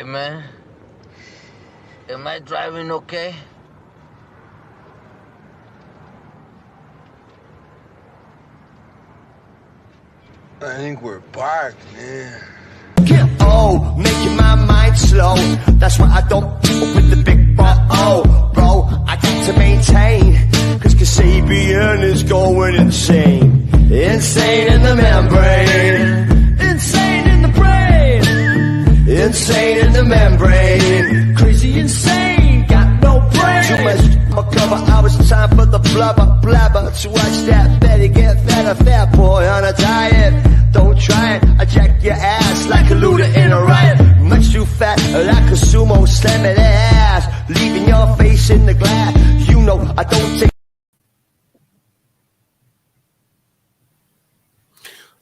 man. Am I driving okay? I think we're parked, man. Get old, making my mind slow. That's why I don't deal with the big bro. I got to maintain, cause Kasabian is going insane. Insane in the membrane. Insane in the brain. Insane in the membrane. Crazy insane, got no brain. Too much cover, I was time for the blabber. To watch that Betty get fatter, fat boy on a diet. Don't try it, I jack your ass like a looter in a riot. Much too fat, like a sumo, slamming ass. Leaving your face in the glass. You know I don't take.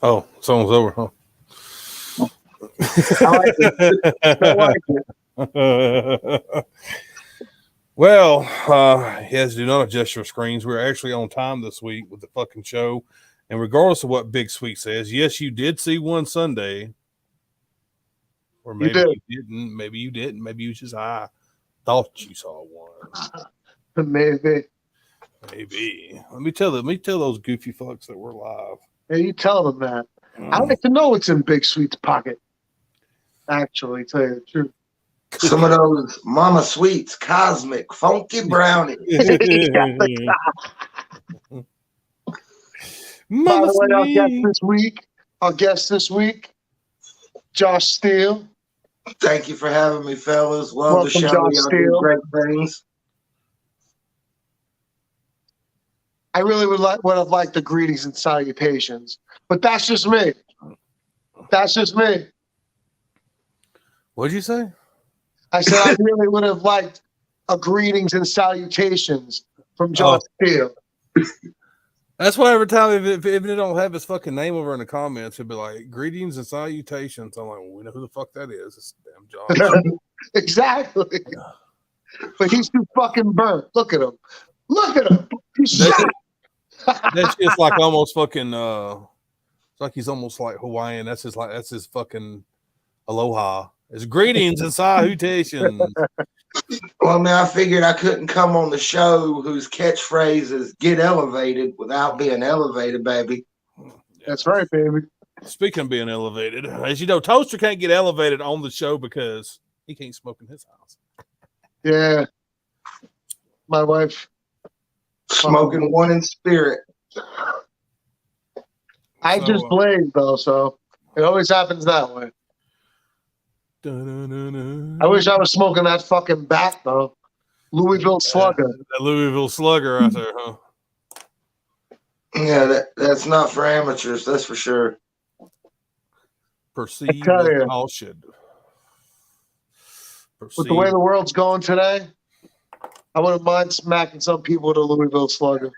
Oh, song's over, huh? I like it. I like it. Well, yes, do not adjust your screens. We're actually on time this week with the fucking show. And regardless of what Big Sweet says, yes, you did see one Sunday. Or maybe you didn't. Maybe you didn't. Maybe you just thought you saw one. Maybe. Let me tell those goofy fucks that we're live. Yeah, you tell them that. I'd like to know what's in Big Sweet's pocket. Actually, tell you the truth. Some of those Mama Sweets, cosmic, funky brownie. By the way, our guest this week, Josh Steele. Thank you for having me, fellas. Love Welcome, the show. Josh Y'all Steele. do great things. I really would have liked the greetings and salutations, but that's just me. That's just me. What'd you say? I said I really would have liked a greetings and salutations from Josh Steele. That's why every time if it don't have his fucking name over in the comments, it'd be like greetings and salutations. I'm like, well, we know who the fuck that is. It's damn Josh. Exactly. But he's too fucking burnt. Look at him. Look at him. He's shot. That's just like almost fucking. It's like he's almost like Hawaiian. That's his fucking aloha. It's greetings and salutations. Well, I mean, I figured I couldn't come on the show whose catchphrase is "get elevated" without being elevated, baby. That's right, baby. Speaking of being elevated, as you know, Toaster can't get elevated on the show because he can't smoke in his house. Yeah. My wife. Smoking one in spirit. I just blazed, though, so it always happens that way. I wish I was smoking that fucking bat, though. Louisville Slugger. That Louisville Slugger out there, huh? Yeah, that's not for amateurs, that's for sure. Proceed with caution. With the way the world's going today, I wouldn't mind smacking some people with a Louisville Slugger.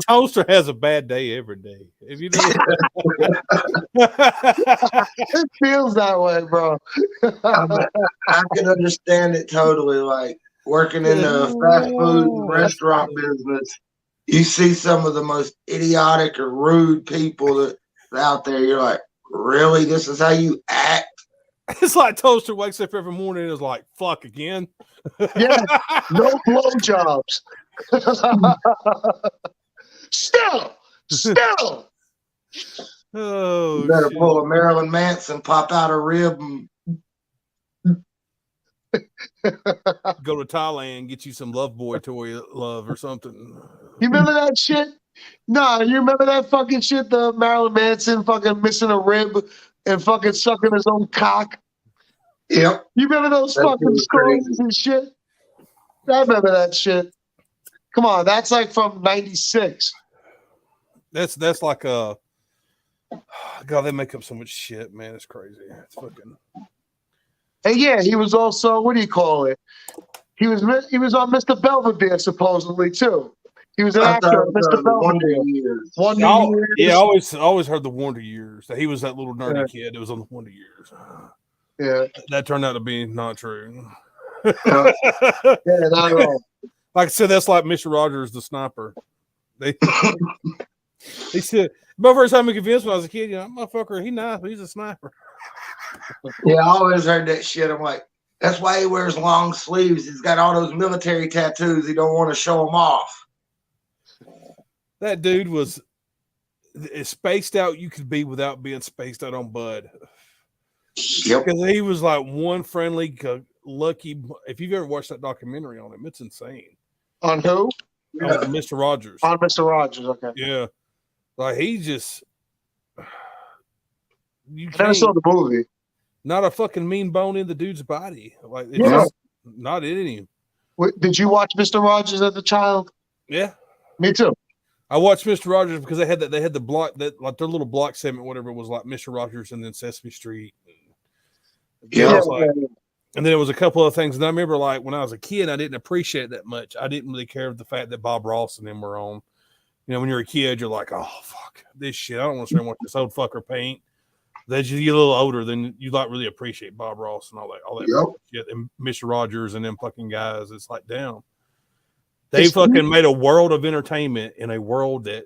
Toaster has a bad day every day. If you know it feels that way, bro. I can understand it totally. Like working in the fast food and restaurant business, you see some of the most idiotic or rude people that out there. You're like, really? This is how you act? It's like Toaster wakes up every morning and is like, fuck again. Yeah, no blowjobs. Still. Oh, you better pull a Marilyn Manson, pop out a rib, and go to Thailand, get you some Love Boy toy love or something. You remember that shit? No, you remember that fucking shit? The Marilyn Manson fucking missing a rib and fucking sucking his own cock. Yep. You remember those fucking stories and shit? I remember that shit. Come on, that's like from '96. That's like a God. They make up so much shit, man. It's crazy. It's fucking. And yeah, he was also, what do you call it? He was on Mr. Belvedere supposedly too. He was an actor, Mr. Belvedere. Wonder Years. Yeah, I always heard the Wonder Years. That he was that little nerdy kid that was on the Wonder Years. Yeah, that turned out to be not true. Yeah, not at all. Like I said, that's like Mr. Rogers, the sniper. They said, my first time he convinced when I was a kid, you know, motherfucker, he nice, but he's a sniper. Yeah, I always heard that shit. I'm like, that's why he wears long sleeves. He's got all those military tattoos. He don't want to show them off. That dude was as spaced out you could be without being spaced out on Bud. Yep. Because he was like one friendly, lucky. If you've ever watched that documentary on him, it's insane. On who? Yeah. On Mr. Rogers. On Mr. Rogers, okay. Yeah. Like he just you I never saw can't, the movie. not a fucking mean bone in the dude's body. Like it's Yeah. just not in him. Did you watch Mr. Rogers as a child? Yeah. Me too. I watched Mr. Rogers because they had the block that like their little block segment, whatever it was, like Mr. Rogers and then Sesame Street. Yeah. And then there was a couple of things. And I remember like when I was a kid, I didn't appreciate it that much. I didn't really care the fact that Bob Ross and them were on. You know, when you're a kid, you're like, oh fuck this shit. I don't want to sit and watch this old fucker paint. As you get a little older, then you like really appreciate Bob Ross and all that shit. And Mr. Rogers and them fucking guys. It's like, damn. They fucking made a world of entertainment in a world that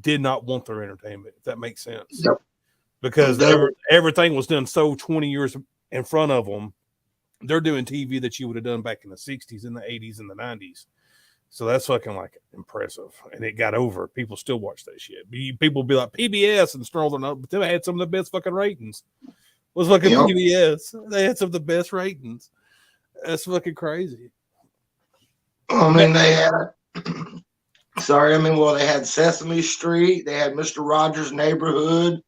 did not want their entertainment, if that makes sense. Yep. Because everything was done so 20 years in front of them. They're doing TV that you would have done back in the 60s and the 80s and the 90s. So that's fucking like impressive. And it got over. People still watch that shit. People be like PBS and stroll their but they had some of the best fucking ratings. It was fucking PBS. They had some of the best ratings. That's fucking crazy. I mean, they had they had Sesame Street, they had Mr. Rogers' Neighborhood,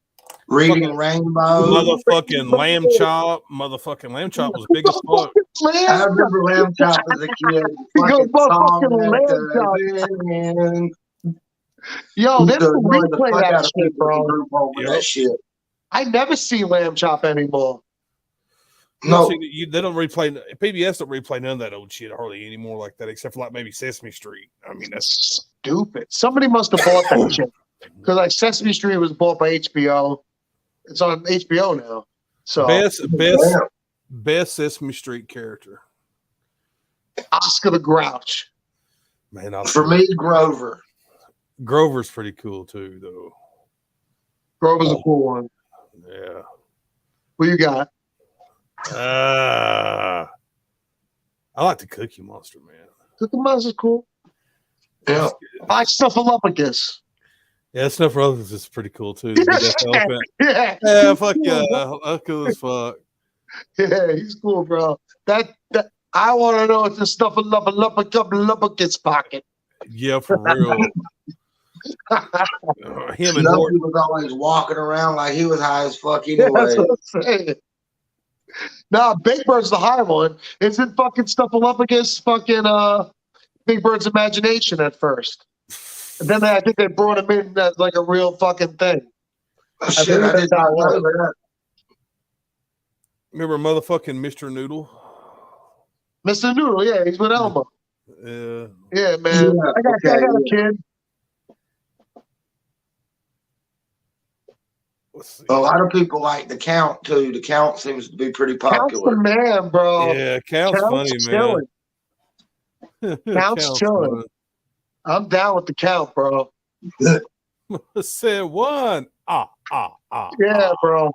Reading Rainbow, motherfucking Lamb Chop. Motherfucking Lamb Chop was big as fuck. I remember Lamb Chop as a kid. Yo, they don't replay that shit, bro. That shit. I never see Lamb Chop anymore. No, they don't replay. PBS don't replay none of that old shit hardly anymore like that, except for like maybe Sesame Street. I mean, that's stupid. Somebody must have bought that shit because like Sesame Street was bought by HBO. It's on HBO now. So best Sesame Street character, Oscar the Grouch. Man, for me, Grover. Grover's pretty cool too, though. Grover's a cool one. Yeah. What you got? I like the Cookie Monster, man. Cookie Monster's cool. Yeah. I Snuffleupagus. Yeah, Snuffleupagus is pretty cool too. Yeah, fuck yeah. That's cool as fuck. Yeah, he's cool, bro. That I want to know if the Snuffleupagus pocket. Yeah, for real. Him and Snuffy was always walking around like he was high as fuck anyway. That's what I'm saying. Nah, Big Bird's the high one. Isn't fucking Snuffleupagus fucking Big Bird's imagination at first? And then I think they brought him in as like a real fucking thing. Shit, I did not know that. Remember motherfucking Mr. Noodle? Mr. Noodle, yeah, he's with Elmo. Yeah. Yeah, man. Yeah, I got a kid. A lot of people like the Count too. The Count seems to be pretty popular. Count's the man, bro. Yeah, Count's funny, chilling. Man. Count's chilling. Funny. I'm down with the Count, bro. Said one. Yeah, bro.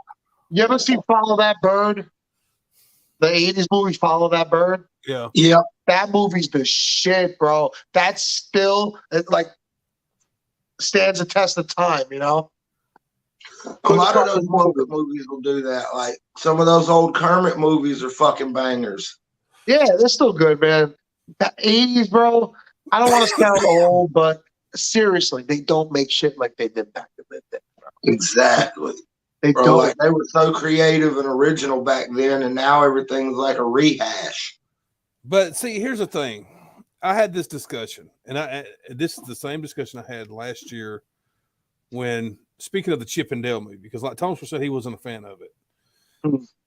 You ever see Follow That Bird? The 80s movie Follow That Bird? Yeah. Yep. That movie's the shit, bro. That still like stands a test of time, you know? A lot of those movies will do that. Like some of those old Kermit movies are fucking bangers. Yeah, they're still good, man. That 80s, bro. I don't want to sound old, but seriously, they don't make shit like they did back in the day, bro. Exactly. They Bro, don't. like, they were so creative and original back then, and now everything's like a rehash. But see, here's the thing. I had this discussion, and this is the same discussion I had last year when speaking of the Chip and Dale movie, because like Thomas said, he wasn't a fan of it.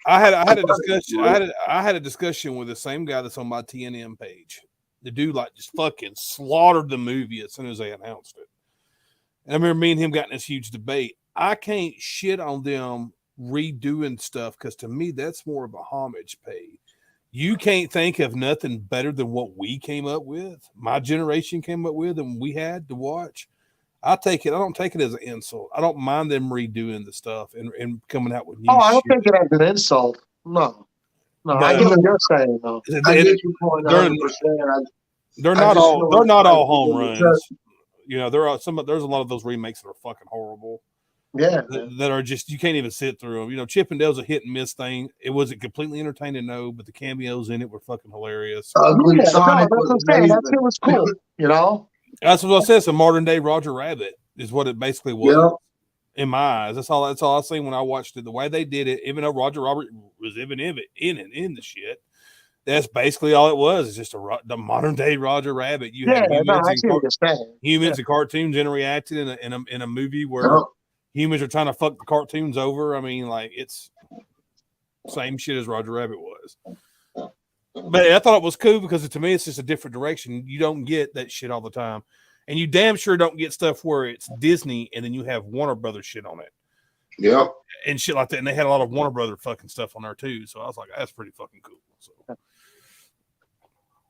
I had a discussion. I had a discussion with the same guy that's on my TNM page. The dude like just fucking slaughtered the movie as soon as they announced it. And I remember me and him got in this huge debate. I can't shit on them redoing stuff because to me that's more of a homage pay. You can't think of nothing better than what we came up with. My generation came up with and we had to watch. I don't take it as an insult. I don't mind them redoing the stuff and coming out with new I don't shit. take it as an insult. No, But, I get what you're saying though. I get your point 100%. They're not all home runs. You know, there's a lot of those remakes that are fucking horrible. Yeah, that are just, you can't even sit through them. You know, Chippendale's a hit and miss thing. It wasn't completely entertaining, no, but the cameos in it were fucking hilarious. Ugly Sonic was amazing. That shit was cool. You know, that's what I said. It's a modern day Roger Rabbit is what it basically was in my eyes. That's all I seen when I watched it. The way they did it, even though Roger Robert was even in the shit. That's basically all it was. It's just the modern day Roger Rabbit. You had humans and cartoons interacting in a movie where humans are trying to fuck the cartoons over. I mean, like, it's same shit as Roger Rabbit was. But I thought it was cool because to me, it's just a different direction. You don't get that shit all the time. And you damn sure don't get stuff where it's Disney and then you have Warner Brothers shit on it. Yeah. And shit like that. And they had a lot of Warner Brothers fucking stuff on there too. So I was like, that's pretty fucking cool. So.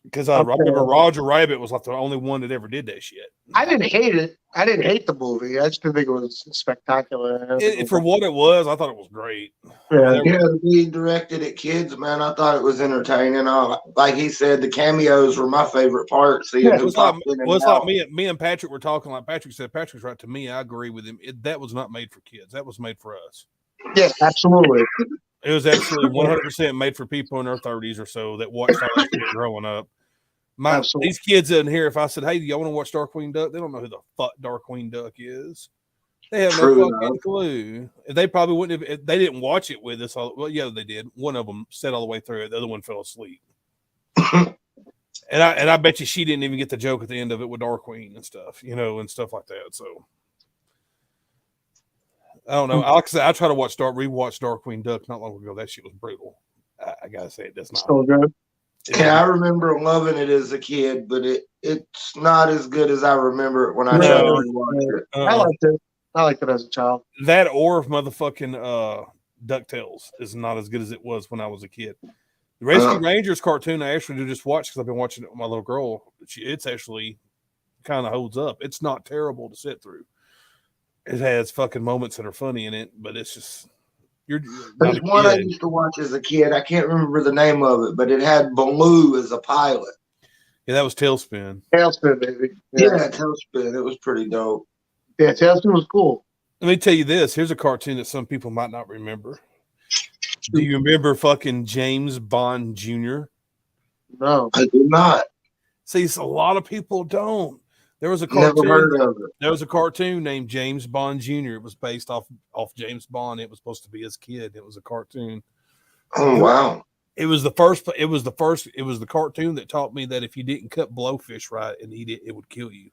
Because I remember Roger Rabbit was like the only one that ever did that shit. I didn't hate it. I didn't hate the movie. I just didn't think it was spectacular. For what it was, I thought it was great. Yeah, to be directed at kids, man, I thought it was entertaining. Like he said, the cameos were my favorite part. Seeing who popped in and out. Like me and Patrick were talking. Like Patrick said, Patrick's right. To me, I agree with him. That was not made for kids. That was made for us. Yes, absolutely. It was absolutely 100% made for people in their 30s or so that watched all that shit growing up. These kids in here, if I said, hey, do y'all want to watch Darkwing Duck? They don't know who the fuck Darkwing Duck is. They have no fucking clue. They probably wouldn't have, if they didn't watch it with us. Well, yeah, they did. One of them sat all the way through it. The other one fell asleep. and I bet you she didn't even get the joke at the end of it with Darkwing and stuff, you know, and stuff like that. So I don't know. Like I said, I try to rewatch Darkwing Duck not long ago. That shit was brutal. I gotta say, it does not. So good. Yeah, I remember loving it as a kid, but it's not as good as I remember it when I tried to rewatch it. I liked it. I liked it as a child. That or motherfucking DuckTales is not as good as it was when I was a kid. The Rescue Rangers cartoon I actually do just watch because I've been watching it with my little girl. It's actually kind of holds up. It's not terrible to sit through. It has fucking moments that are funny in it, but it's just There's one I used to watch as a kid. I can't remember the name of it, but it had Baloo as a pilot. Yeah, that was Tailspin. Tailspin, baby. Yeah, Tailspin. It was pretty dope. Yeah, Tailspin was cool. Let me tell you this. Here's a cartoon that some people might not remember. Do you remember fucking James Bond Jr.? No. I do not. See, a lot of people don't. There was a cartoon. Never heard of it. There was a cartoon named James Bond Jr. It was based off James Bond. It was supposed to be his kid. It was a cartoon. Oh wow! It was the cartoon that taught me that if you didn't cut blowfish right and eat it, it would kill you.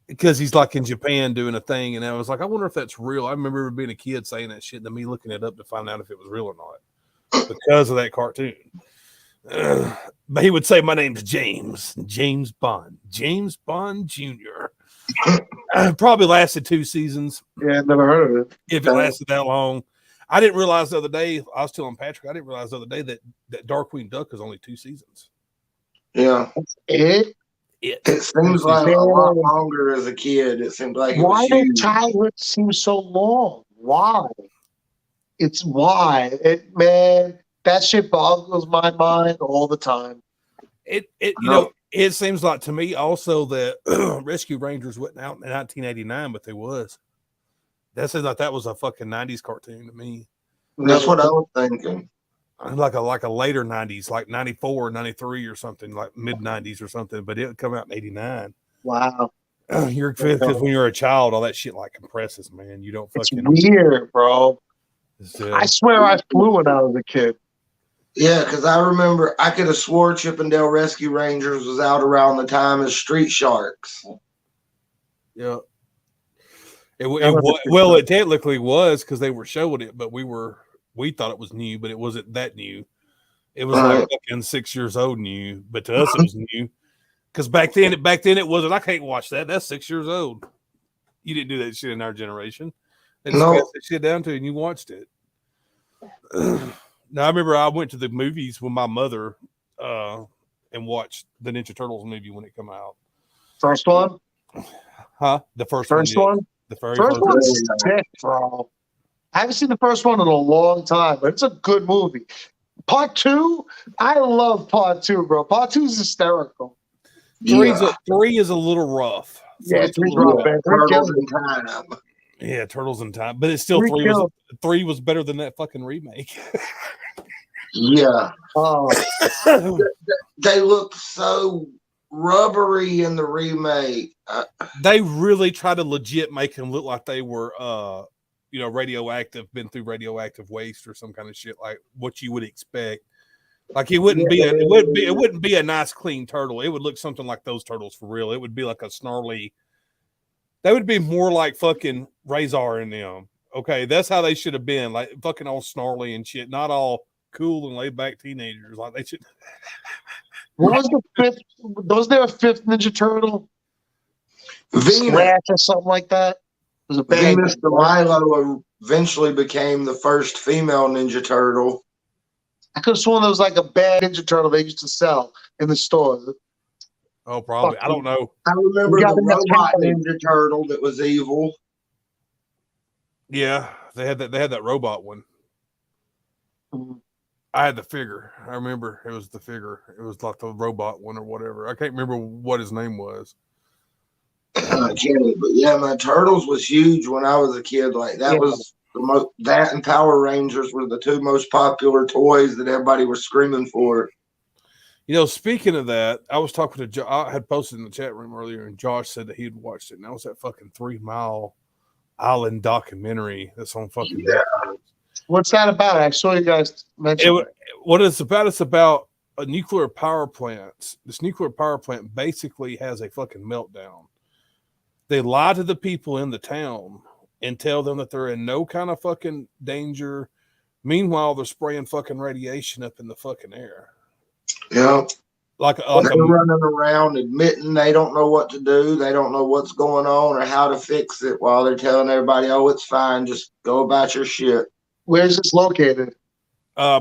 Because he's like in Japan doing a thing, and I was like, I wonder if that's real. I remember being a kid saying that shit, and then me looking it up to find out if it was real or not because of that cartoon. But he would say, my name's James Bond Jr. Probably lasted 2 seasons. Yeah, I've never heard of it. If it lasted that long. I didn't realize the other day, I was telling Patrick, I didn't realize the other day that Darkwing Duck is only 2 seasons. Yeah. It seems like a lot longer as a kid. It seemed like why did childhood seem so long? Why? Man, that shit boggles my mind all the time. It seems like to me also that Rescue Rangers wasn't out in 1989, but they was. That seems like that was a fucking 90s cartoon to me. That's what I was thinking. Like a later 90s, like 94, 93 or something, like mid 90s or something, but it would come out in 89. Wow. Because when you're a child, all that shit like compresses, man. You don't fucking. It's weird, bro. I swear I flew when I was a kid. Yeah, because I remember I could have swore Chippendale Rescue Rangers was out around the time as Street Sharks. Yeah. It technically was because they were showing it, but we thought it was new, but it wasn't that new. It was like fucking 6 years old new, but to us it was new. Because back then it wasn't. I can't watch that. That's 6 years old. You didn't do that shit in our generation. They just passed that shit down to you and you watched it. Now I remember I went to the movies with my mother and watched the Ninja Turtles movie when it came out. First one? Huh? The first First one. one? Yes. The very First first one. one's sick, bro. I haven't seen the first one in a long time, but it's a good movie. Part 2, I love Part 2, bro. Part 2 is hysterical. Three is a little rough. Yeah, Three's a three's little rough, rough. man. Three Turtles killed in it. Time. Yeah, Turtles in Time, but it's still three was better than that fucking remake. Yeah. Oh, They look so rubbery in the remake. They really try to legit make them look like they were radioactive, been through radioactive waste or some kind of shit, like what you would expect. Like it wouldn't be a nice clean turtle. It would look something like those turtles for real. It would be like a snarly. They would be more like fucking Razor in them. Okay, that's how they should have been, like fucking all snarly and shit, not all cool and laid back teenagers like they should. what was the fifth? Was there a fifth Ninja Turtle? Venus. Slash or something like that? It was a bad Venus de Milo eventually became the first female Ninja Turtle. I could have sworn there was like a bad Ninja Turtle they used to sell in the store. Oh, probably. I don't know. I remember You got the the robot mentality. Ninja Turtle that was evil. Yeah, they had that robot one. Mhm. I had the figure. I remember it was the figure. It was like the robot one or whatever. I can't remember what his name was. I can't, but yeah, my Turtles was huge when I was a kid. Like that was the most. That and Power Rangers were the two most popular toys that everybody was screaming for. You know, speaking of that, I was talking to I had posted in the chat room earlier, and Josh said that he'd watched it, and that was that fucking 3 Mile Island documentary that's on fucking Netflix. What's that about? I saw you guys mention it. What it's about a nuclear power plant. This nuclear power plant basically has a fucking meltdown. They lie to the people in the town and tell them that they're in no kind of fucking danger. Meanwhile, they're spraying fucking radiation up in the fucking air. Yeah. Like they're running around admitting they don't know what to do. They don't know what's going on or how to fix it while they're telling everybody, oh, it's fine. Just go about your shit. Where's this located?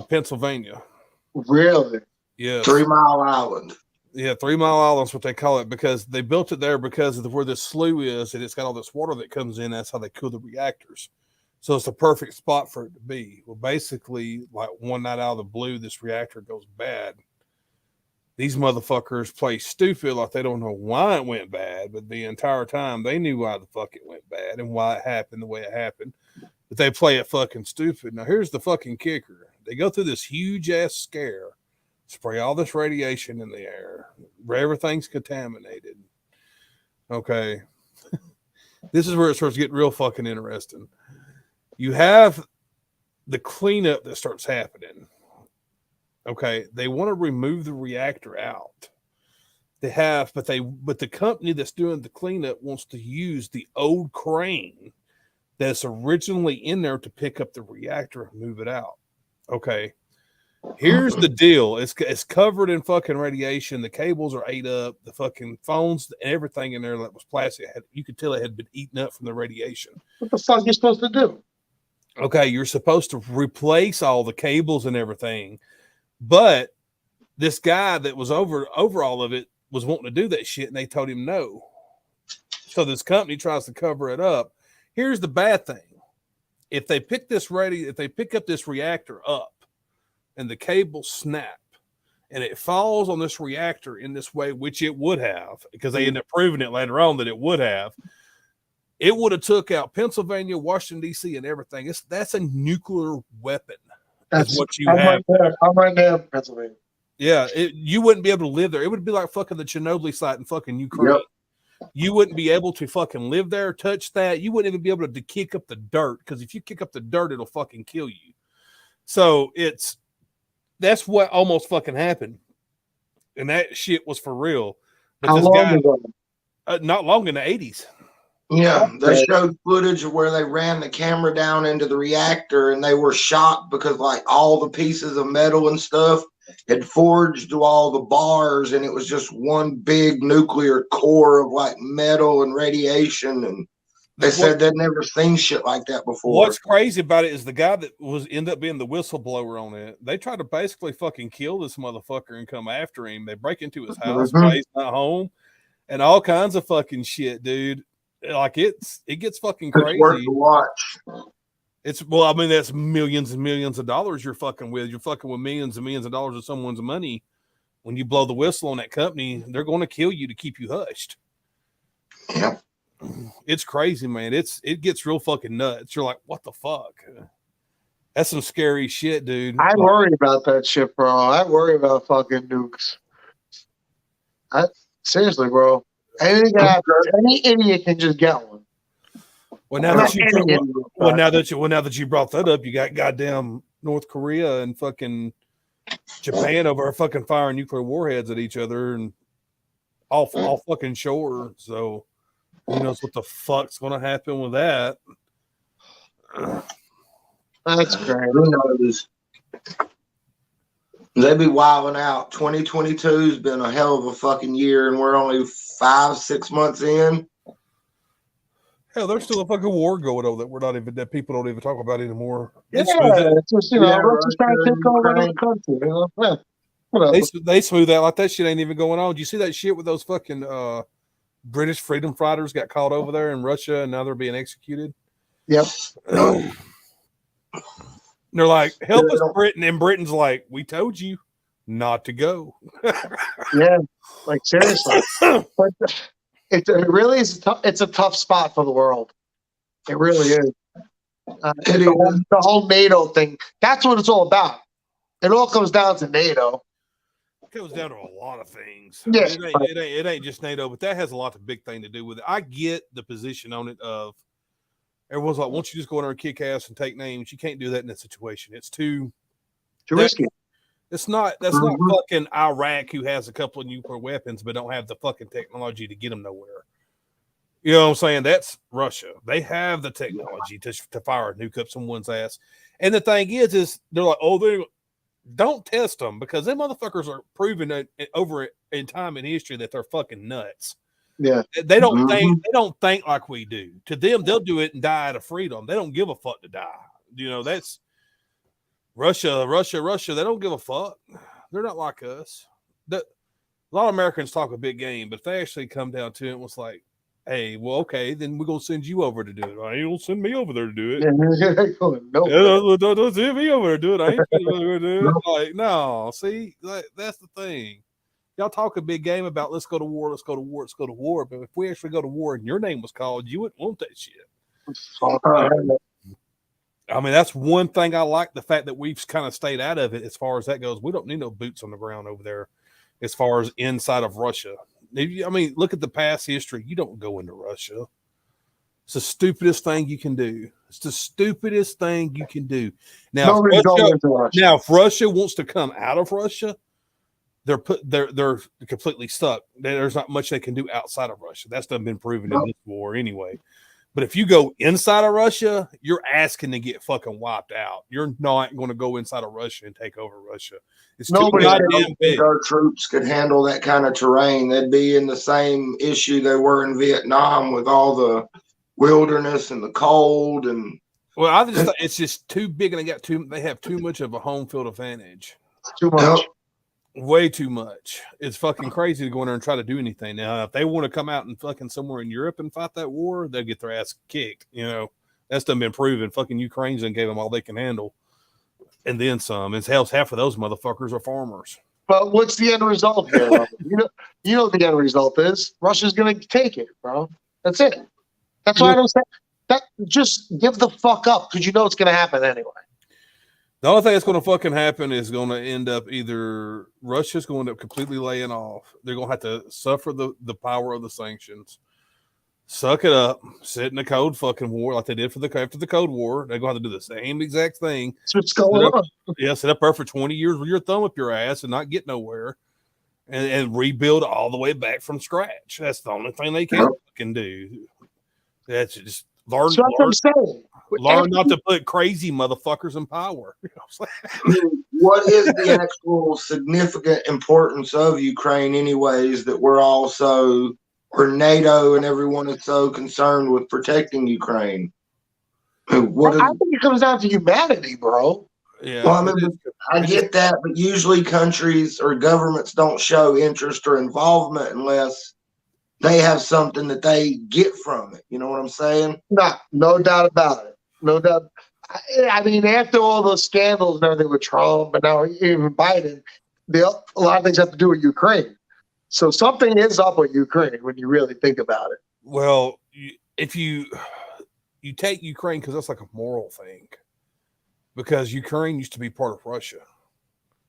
Pennsylvania. Really? Yes. 3 Mile Island. Yeah, 3 Mile Island's what they call it because they built it there because of where this slough is, and it's got all this water that comes in. That's how they cool the reactors. So it's the perfect spot for it to be. Well, basically, like one night out of the blue, this reactor goes bad. These motherfuckers play stupid like they don't know why it went bad, but the entire time they knew why the fuck it went bad and why it happened the way it happened. But they play it fucking stupid. Now, here's the fucking kicker. They go through this huge-ass scare, spray all this radiation in the air, where everything's contaminated. Okay. This is where it starts getting real fucking interesting. You have the cleanup that starts happening. Okay, they want to remove the reactor out. But the company that's doing the cleanup wants to use the old crane that's originally in there to pick up the reactor and move it out. Okay, here's the deal: it's covered in fucking radiation. The cables are ate up. The fucking phones and everything in there that was plastic, you could tell it had been eaten up from the radiation. What the fuck are you supposed to do? Okay, you're supposed to replace all the cables and everything. But this guy that was over all of it was wanting to do that shit, and they told him no. So this company tries to cover it up. Here's the bad thing: if they pick up this reactor up, and the cable snap, and it falls on this reactor in this way, which it would have, because they ended up proving it later on that it would have. It would have took out Pennsylvania, Washington D.C., and everything. That's a nuclear weapon. That's what you have. I'm right there in Pennsylvania. Yeah, you wouldn't be able to live there. It would be like fucking the Chernobyl site in fucking Ukraine. Yep. You wouldn't be able to fucking live there, touch that. You wouldn't even be able to kick up the dirt, because if you kick up the dirt, it'll fucking kill you. So that's what almost fucking happened, and that shit was for real. But How long ago? Not long, in the 80s. Yeah, they showed footage of where they ran the camera down into the reactor, and they were shocked because like all the pieces of metal and stuff had forged to all the bars, and it was just one big nuclear core of like metal and radiation. And they said they'd never seen shit like that before. What's crazy about it is the guy that ended up being the whistleblower on it. They tried to basically fucking kill this motherfucker and come after him. They break into his house, while he's not home, and all kinds of fucking shit, dude. Like it gets fucking It's worth crazy. the watch. I mean, that's millions and millions of dollars you're fucking with. You're fucking with millions and millions of dollars of someone's money. When you blow the whistle on that company, they're going to kill you to keep you hushed. Yep. It's crazy, man. It gets real fucking nuts. You're like, what the fuck? That's some scary shit, dude. I worry about that shit, bro. I worry about fucking nukes. Seriously, bro. Anything can happen. Any idiot can just get one. Well, now that you brought that up, you got goddamn North Korea and fucking Japan over fucking firing nuclear warheads at each other and all fucking shore. So who knows what the fuck's going to happen with that? That's great. Who knows? They be wilding out. 2022's been a hell of a fucking year, and we're only 5-6 months in. Hell, there's still a fucking war going on that people don't even talk about anymore. Yeah, it's just, Russia's trying to take over another country. They smooth out like that shit ain't even going on. Do you see that shit with those fucking British freedom fighters got caught over there in Russia and now they're being executed? Yep. They're like, help us, Britain. And Britain's like, we told you not to go. Yeah, like seriously. But it really is. It's a tough spot for the world. It really is. The whole NATO thing. That's what it's all about. It all comes down to NATO. It comes down to a lot of things. Yeah, it ain't just NATO, but that has a lot of big thing to do with it. I get the position on it of everyone's like, won't you just go in there and kick ass and take names? You can't do that in that situation. It's too risky. That's not fucking Iraq, who has a couple of nuclear weapons but don't have the fucking technology to get them nowhere. You know what I'm saying? That's Russia. They have the technology to fire a nuke up someone's ass. And the thing is they're like, oh, they don't test them, because them motherfuckers are proving over in time and history that they're fucking nuts. Yeah, they don't think like we do. To them, they'll do it and die out of freedom. They don't give a fuck to die. You know, that's Russia. They don't give a fuck. They're not like us. A lot of Americans talk a big game, but if they actually come down to it, it was like, hey, well, okay, then we're gonna send you over to do it. I ain't gonna send me over there to do it. No, don't send me over there to do it. I ain't over there to do it. Like, no, see, that's the thing. Y'all talk a big game about let's go to war. But if we actually go to war and your name was called, you wouldn't want that shit. I mean, that's one thing I like, the fact that we've kind of stayed out of it as far as that goes. We don't need no boots on the ground over there as far as inside of Russia. I mean, look at the past history. You don't go into Russia. It's the stupidest thing you can do. It's the stupidest thing you can do. Now, if Russia wants to come out of Russia, they're completely stuck. There's not much they can do outside of Russia. That's been proven in this war anyway. But if you go inside of Russia, you're asking to get fucking wiped out. You're not going to go inside of Russia and take over Russia. It's too goddamn big. Our troops could handle that kind of terrain. They'd be in the same issue they were in Vietnam with all the wilderness and the cold. And well, I just thought it's just too big, and they have too much of a home field advantage. Too much. Way too much. It's fucking crazy to go in there and try to do anything. Now, if they want to come out and fucking somewhere in Europe and fight that war, they'll get their ass kicked. You know, that's done been proven. Fucking Ukrainians and gave them all they can handle, and then some. And half of those motherfuckers are farmers. But what's the end result here? you know what the end result is. Russia's going to take it, bro. That's it. That's why I don't say that. Just give the fuck up, because you know it's going to happen anyway. The only thing that's going to fucking happen is going to end up either Russia's going to completely laying off. They're going to have to suffer the power of the sanctions, suck it up, sit in the cold fucking war like they did after the Cold War. They're going to have to do the same exact thing. That's what's going on. Yeah, sit up there for 20 years with your thumb up your ass and not get nowhere, and rebuild all the way back from scratch. That's the only thing they can fucking do. That's just learn not to put crazy motherfuckers in power. You know what is the actual significant importance of Ukraine anyways, that we're all so, or NATO and everyone is so concerned with protecting Ukraine? I think it comes down to humanity, bro. Yeah, well, I get that, but usually countries or governments don't show interest or involvement unless they have something that they get from it. You know what I'm saying? No doubt about it. No doubt. I mean, after all those scandals and everything with Trump and now even Biden, a lot of things have to do with Ukraine. So something is up with Ukraine when you really think about it. Well, if you take Ukraine, because that's like a moral thing, because Ukraine used to be part of Russia.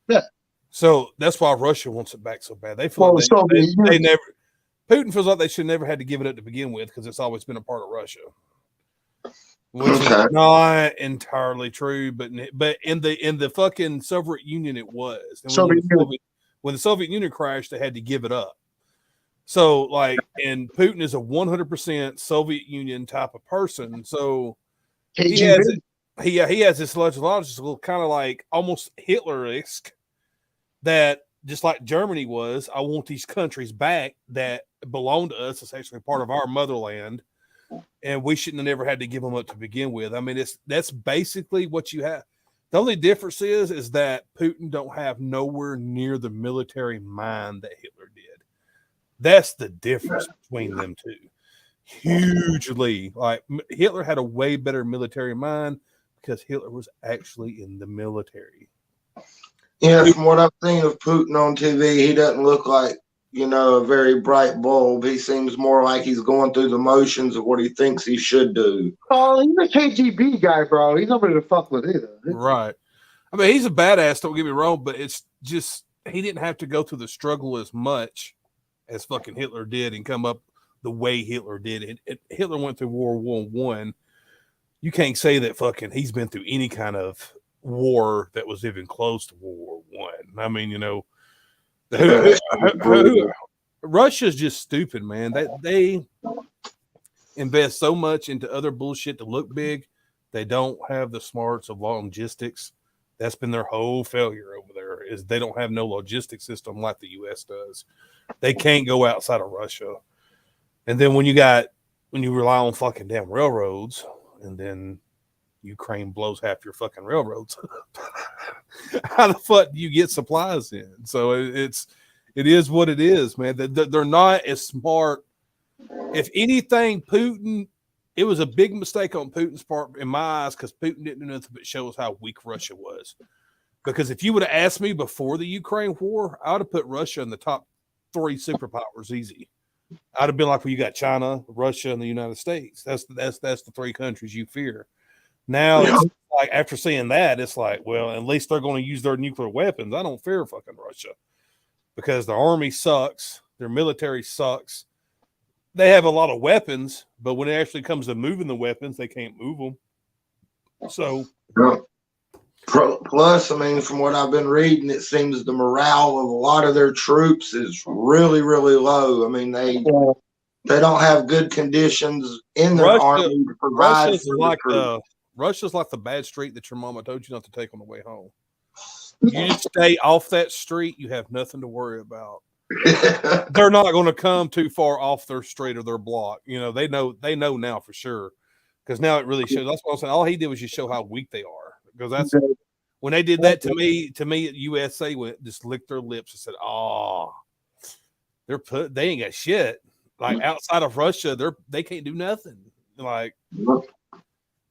Yeah. So that's why Russia wants it back so bad. They feel like they never. Putin feels like they should never had to give it up to begin with because it's always been a part of Russia, which is not entirely true. But in the fucking Soviet Union, it was. And when the Soviet Union crashed, they had to give it up. So and Putin is a 100% Soviet Union type of person. So he has this logical kind of like almost Hitler-esque that. Just like Germany was, I want these countries back that belong to us. It's actually part of our motherland, and we shouldn't have never had to give them up to begin with. I mean, that's basically what you have. The only difference is that Putin don't have nowhere near the military mind that Hitler did. That's the difference between them two. Hugely. Like Hitler had a way better military mind because Hitler was actually in the military. Yeah, from what I've seen of Putin on TV, he doesn't look like, a very bright bulb. He seems more like he's going through the motions of what he thinks he should do. Oh, he's a KGB guy, bro. He's nobody to fuck with either. Right. I mean, he's a badass, don't get me wrong, but it's just he didn't have to go through the struggle as much as fucking Hitler did and come up the way Hitler did. Hitler went through World War I. You can't say that fucking he's been through any kind of war that was even close to World War I. I mean, Russia's just stupid, man. They invest so much into other bullshit to look big. They don't have the smarts of logistics. That's been their whole failure over there. Is they don't have no logistic system like the U.S. does. They can't go outside of Russia. And then when you rely on fucking damn railroads, and then Ukraine blows half your fucking railroads. How the fuck do you get supplies in? So it is what it is, man. They're not as smart. If anything, Putin, it was a big mistake on Putin's part in my eyes because Putin didn't do nothing but show us how weak Russia was. Because if you would have asked me before the Ukraine war, I would have put Russia in the top 3 superpowers easy. I'd have been like, well, you got China, Russia, and the United States. That's the 3 countries you fear. Now, it's like after seeing that, it's like, well, at least they're going to use their nuclear weapons. I don't fear fucking Russia because the army sucks. Their military sucks. They have a lot of weapons, but when it actually comes to moving the weapons, they can't move them. So, plus, I mean, from what I've been reading, it seems the morale of a lot of their troops is really, really low. I mean, they don't have good conditions in their army to provide for the troops. Russia's like the bad street that your mama told you not to take on the way home. You just stay off that street, you have nothing to worry about. They're not going to come too far off their street or their block. They know now for sure. Because now it really shows. That's what I'm saying. All he did was just show how weak they are. Because that's when they did that to me USA just licked their lips and said, "Oh, they ain't got shit." Like outside of Russia, they can't do nothing. Like.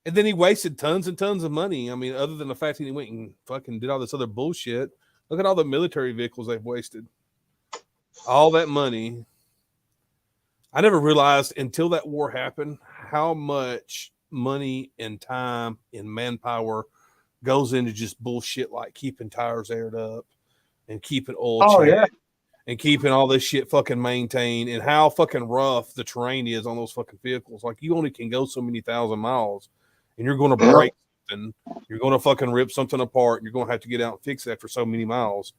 And then he wasted tons and tons of money. I mean, other than the fact that he went and fucking did all this other bullshit. Look at all the military vehicles they've wasted. All that money. I never realized until that war happened how much money and time and manpower goes into just bullshit like keeping tires aired up and keeping oil checked and keeping all this shit fucking maintained and how fucking rough the terrain is on those fucking vehicles. Like you only can go so many thousand miles. And you're going to break something. You're going to fucking rip something apart. And you're going to have to get out and fix it after so many miles.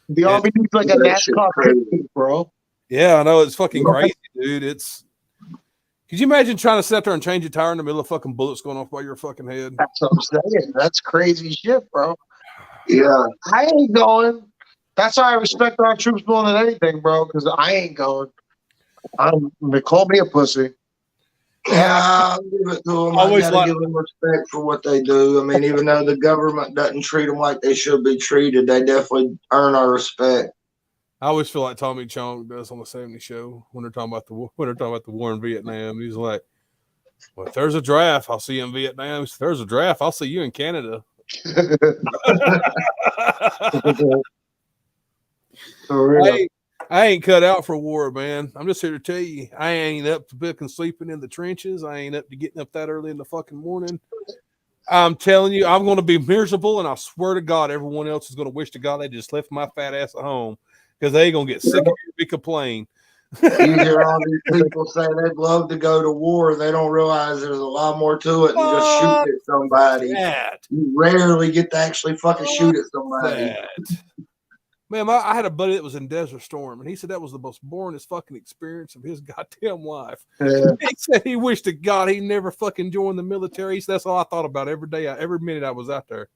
The army needs like a NASCAR pit, bro. Yeah, I know. It's fucking crazy, dude. Could you imagine trying to sit there and change a tire in the middle of fucking bullets going off by your fucking head? That's what I'm saying. That's crazy shit, bro. Yeah. I ain't going. That's why I respect our troops more than anything, bro, because I ain't going. They call me a pussy. Yeah, I'll give it to them. I gotta give them respect for what they do. I mean, even though the government doesn't treat them like they should be treated, they definitely earn our respect. I always feel like Tommy Chong does on the 70s show when they're talking about the war in Vietnam. He's like, "Well, if there's a draft, I'll see you in Vietnam. If there's a draft, I'll see you in Canada." I ain't cut out for war, man. I'm just here to tell you, I ain't up to fucking sleeping in the trenches. I ain't up to getting up that early in the fucking morning. I'm telling you, I'm going to be miserable, and I swear to God, everyone else is going to wish to God they just left my fat ass at home because they going to get sick of me complain. You hear all these people say they'd love to go to war. They don't realize there's a lot more to it than just shoot at somebody. You rarely get to actually fucking shoot at somebody. Man, I had a buddy that was in Desert Storm, and he said that was the most boringest fucking experience of his goddamn life. Yeah. He said he wished to God he never fucking joined the military. He said that's all I thought about every day, every minute I was out there.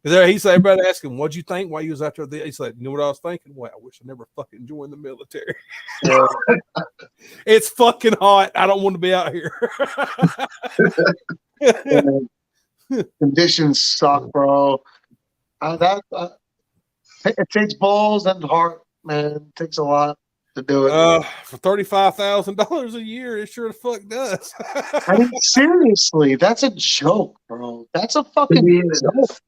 He said, everybody asked him, what'd you think while you was out there? He said, you know what I was thinking? Well, I wish I never fucking joined the military. Yeah. It's fucking hot. I don't want to be out here. Conditions suck, bro. It takes balls and heart, man. It takes a lot to do it. For $35,000 a year, it sure the fuck does. I mean, seriously, that's a joke, bro. That's a fucking joke.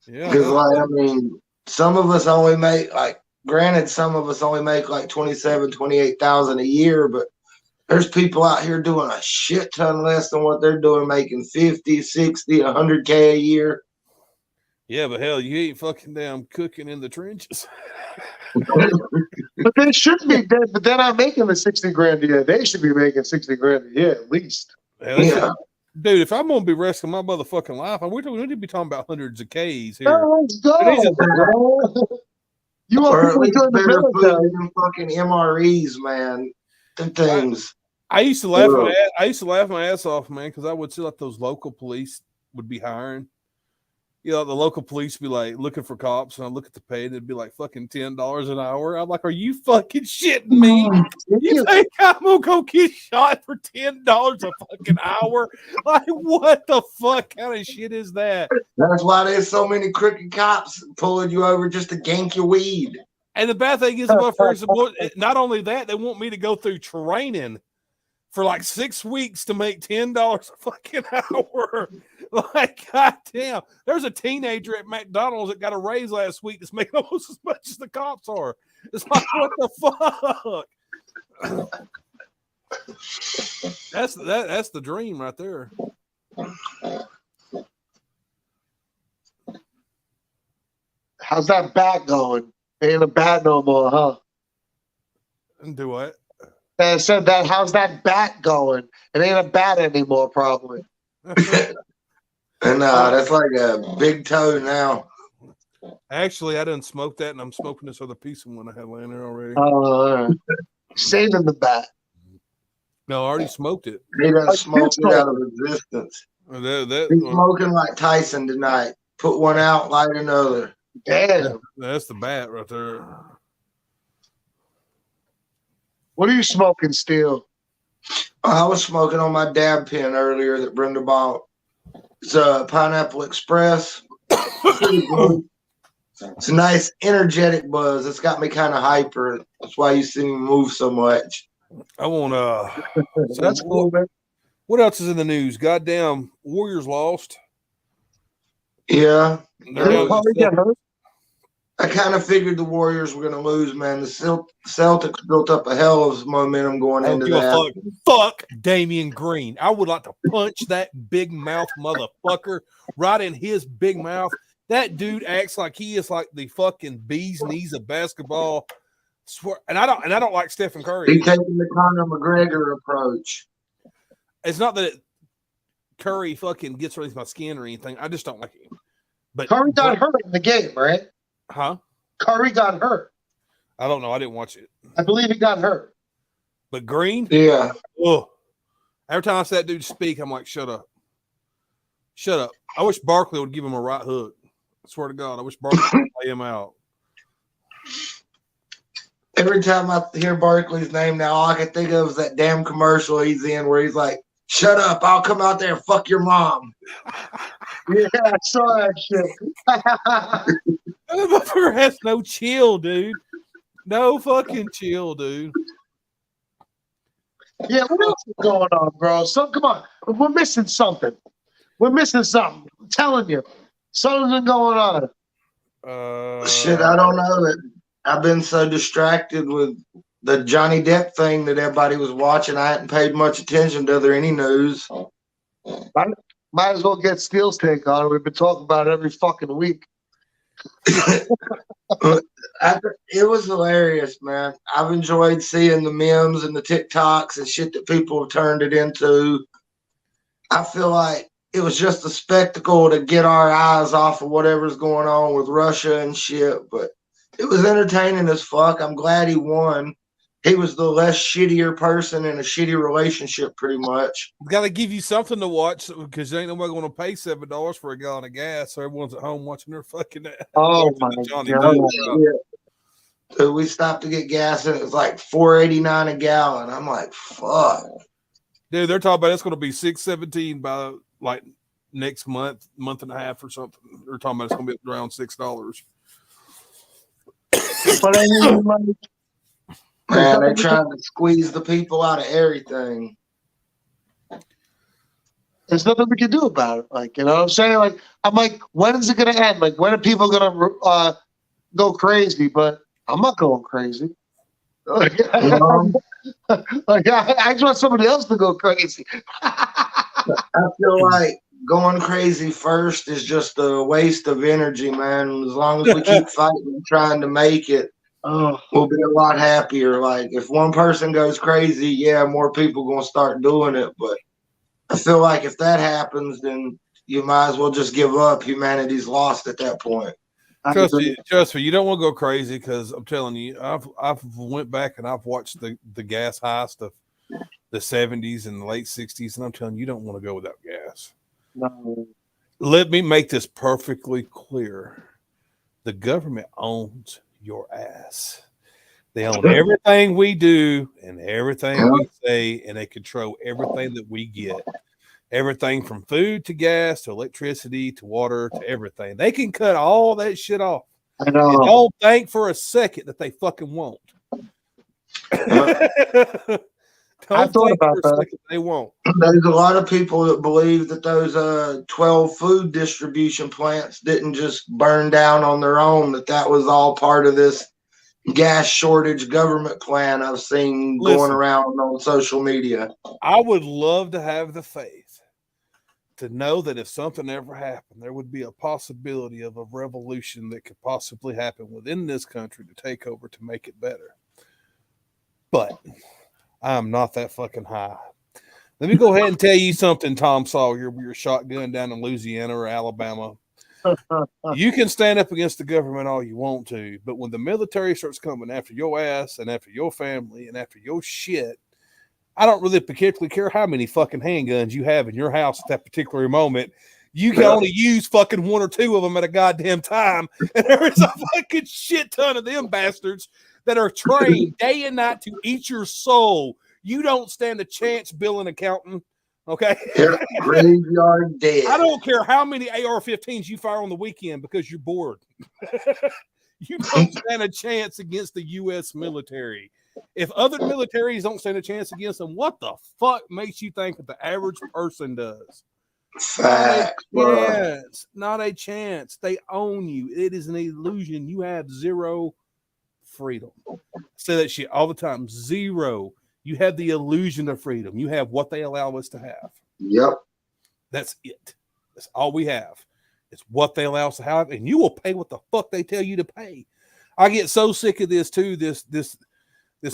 Yeah. Because, like, I mean, some of us only make, like, granted, some of us only make like 27, 28,000 a year, but there's people out here doing a shit ton less than what they're doing, making 50, 60, 100K a year. Yeah, but hell, you ain't fucking damn cooking in the trenches. But they should be dead, but they're not making the 60 grand a year. They should be making 60 grand a year at least. Yeah. Dude, if I'm gonna be risking my motherfucking life, we need to be talking about hundreds of K's here. Oh, let's go, bro. You want people to better put in fucking MREs, man. And things. I used to laugh my ass off, man, because I would see like those local police would be hiring. You know, the local police be like looking for cops, and I look at the pay, and it'd be like fucking $10 an hour. I'm like, are you fucking shitting me? You think I'm gonna go get shot for $10 a fucking hour? Like, what the fuck kind of shit is that? That's why there's so many crooked cops pulling you over just to gank your weed. And the bad thing is, not only that, they want me to go through training for like 6 weeks to make $10 a fucking hour. Like, goddamn. There's a teenager at McDonald's that got a raise last week that's making almost as much as the cops are. It's like, what the fuck? That's the dream right there. How's that bat going? Ain't a bat no more, huh? Do what? I said that. How's that bat going? It ain't a bat anymore, probably. And that's like a big toe now. Actually, I didn't smoke that, and I'm smoking this other piece of one I had laying there already. Oh, saving the bat. No, I already smoked it. He doesn't smoke it out of existence. He's smoking like Tyson tonight. Put one out, light another. Damn. That's the bat right there. What are you smoking, Steel? I was smoking on my dab pen earlier that Brenda bought. It's a Pineapple Express. It's a nice, energetic buzz. It's got me kind of hyper. That's why you see me move so much. I want So that's cool, man. What else is in the news? Goddamn, Warriors lost. Yeah. Get hurt. I kind of figured the Warriors were going to lose, man. The Celtics built up a hell of momentum going into that. Fuck Damian Green. I would like to punch that big mouth motherfucker right in his big mouth. That dude acts like he is like the fucking bee's knees of basketball. Swear, and I don't like Stephen Curry. He's taking the Conor McGregor approach. It's not that Curry fucking gets underneath my skin or anything. I just don't like him. But Curry got hurt in the game, right? Huh? Curry got hurt. I don't know. I didn't watch it. I believe he got hurt. But Green? Yeah. Oh. Every time I see that dude speak, I'm like, shut up. Shut up. I wish Barkley would give him a right hook. I swear to God, I wish Barkley would play him out. Every time I hear Barkley's name now, all I can think of is that damn commercial he's in where he's like, shut up, I'll come out there and fuck your mom. Yeah, I saw that shit. That motherfucker has no chill, dude. No fucking chill, dude. Yeah, what else is going on, bro? So come on, we're missing something. We're missing something. I'm telling you, something's been going on. Shit, I don't know. I've been so distracted with the Johnny Depp thing that everybody was watching. I hadn't paid much attention to any news. Might as well get Steel's take on it. We've been talking about it every fucking week. It was hilarious, man. I've enjoyed seeing the memes and the TikToks and shit that people have turned it into. I feel like it was just a spectacle to get our eyes off of whatever's going on with Russia and shit, but it was entertaining as fuck. I'm glad he won. He was the less shittier person in a shitty relationship, pretty much. Got to give you something to watch because ain't nobody going to pay $7 for a gallon of gas. So everyone's at home watching their fucking. Oh my god! So we stopped to get gas and it was like $4.89 a gallon. I'm like, fuck. Dude, they're talking about it's going to be $6.17 by like next month and a half or something. They're talking about it's going to be around $6. But I mean, like, man, they're trying to squeeze the people out of everything. There's nothing we can do about it. Like, you know what I'm saying? Like, I'm like, when is it going to end? Like, when are people going to go crazy? But I'm not going crazy. Like, like I just want somebody else to go crazy. I feel like going crazy first is just a waste of energy, man. As long as we keep fighting and trying to make it, we'll be a lot happier. Like if one person goes crazy, yeah, more people gonna start doing it. But I feel like if that happens, then you might as well just give up. Humanity's lost at that point. Trust me, you don't want to go crazy because I'm telling you, I've went back and I've watched the gas heist of the 70s and the late 60s, and I'm telling you, you don't want to go without gas. No. Let me make this perfectly clear. The government owns your ass. They own everything we do and everything we say, and they control everything that we get. Everything from food to gas to electricity to water to everything. They can cut all that shit off. I know. And don't think for a second that they fucking won't. I thought about that. They won't. There's a lot of people that believe that those 12 food distribution plants didn't just burn down on their own, that was all part of this gas shortage government plan I've seen going around on social media. I would love to have the faith to know that if something ever happened, there would be a possibility of a revolution that could possibly happen within this country to take over to make it better. But I'm not that fucking high. Let me go ahead and tell you something, Tom Sawyer, with your shotgun down in Louisiana or Alabama. You can stand up against the government all you want to, but when the military starts coming after your ass and after your family and after your shit, I don't really particularly care how many fucking handguns you have in your house at that particular moment. You can only use fucking one or two of them at a goddamn time. And there is a fucking shit ton of them bastards that are trained day and night to eat your soul. You don't stand a chance, Bill and accountant. Okay. Graveyard dead. I don't care how many AR-15s you fire on the weekend because you're bored. You don't stand a chance against the U.S. military. If other militaries don't stand a chance against them, what the fuck makes you think that the average person does? Not a chance. They own you. It is an illusion. You have zero freedom. I say that shit all the time. Zero. You have the illusion of freedom. You have what they allow us to have. Yep. That's it. That's all we have. It's what they allow us to have, and you will pay what the fuck they tell you to pay. I get so sick of this too. This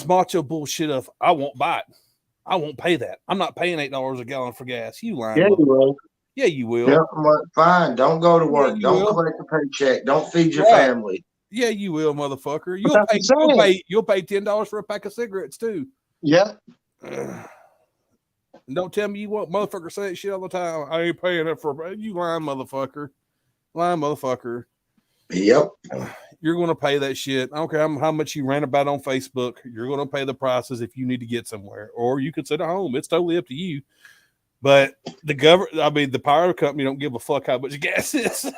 macho bullshit of I won't buy it. I won't pay that. I'm not paying $8 a gallon for gas. You lying? Yeah, you will. Yeah, you will. Yeah, fine. Don't go to work. Don't collect a paycheck. Don't feed your family. Yeah, you will, motherfucker. You'll pay $10 for a pack of cigarettes too. Yeah. Don't tell me you won't. Motherfucker say that shit all the time. I ain't paying it for you, lying motherfucker. Lying motherfucker. Yep. You're going to pay that shit. I don't care how much you rant about on Facebook. You're going to pay the prices if you need to get somewhere, or you could sit at home. It's totally up to you. But the the power company don't give a fuck how much gas is.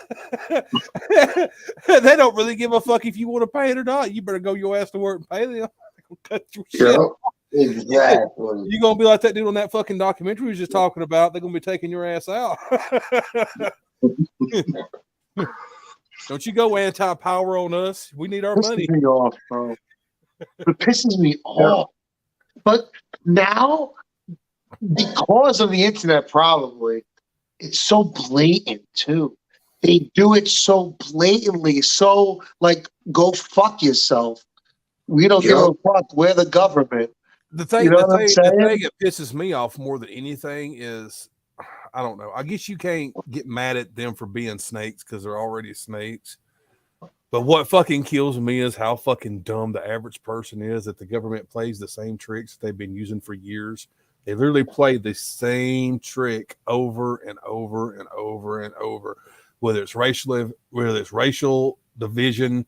They don't really give a fuck if you want to pay it or not. You better go your ass to work and pay them. Cut your shit. Exactly. You're gonna be like that dude on that fucking documentary we was just talking about. They're gonna be taking your ass out. Don't you go anti-power on us. We need our money. Me off, bro. It pisses me off. But now, because of the internet, probably, it's so blatant too. They do it so blatantly. So, like, go fuck yourself. We don't give a fuck. We're the government. The thing that pisses me off more than anything is, I don't know. I guess you can't get mad at them for being snakes because they're already snakes. But what fucking kills me is how fucking dumb the average person is that the government plays the same tricks they've been using for years. They literally play the same trick over and over and over and over, whether it's racial division,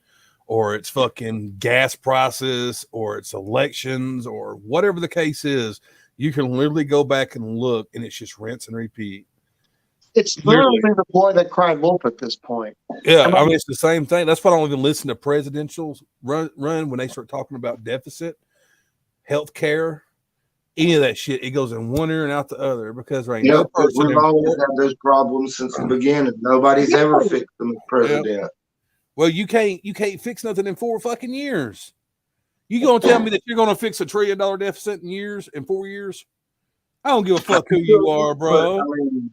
or it's fucking gas prices, or it's elections, or whatever the case is. You can literally go back and look, and it's just rinse and repeat. It's literally the boy that cried wolf at this point. Yeah, I mean, it's the same thing. That's why I don't even listen to presidentials run when they start talking about deficit, health care, any of that shit. It goes in one ear and out the other because right now we've always had those problems since the beginning. Nobody's ever fixed them as president. Yeah. Well, you can't fix nothing in 4 fucking years. You gonna tell me that you're gonna fix $1 trillion deficit in 4 years? I don't give a fuck who you are, bro. I mean,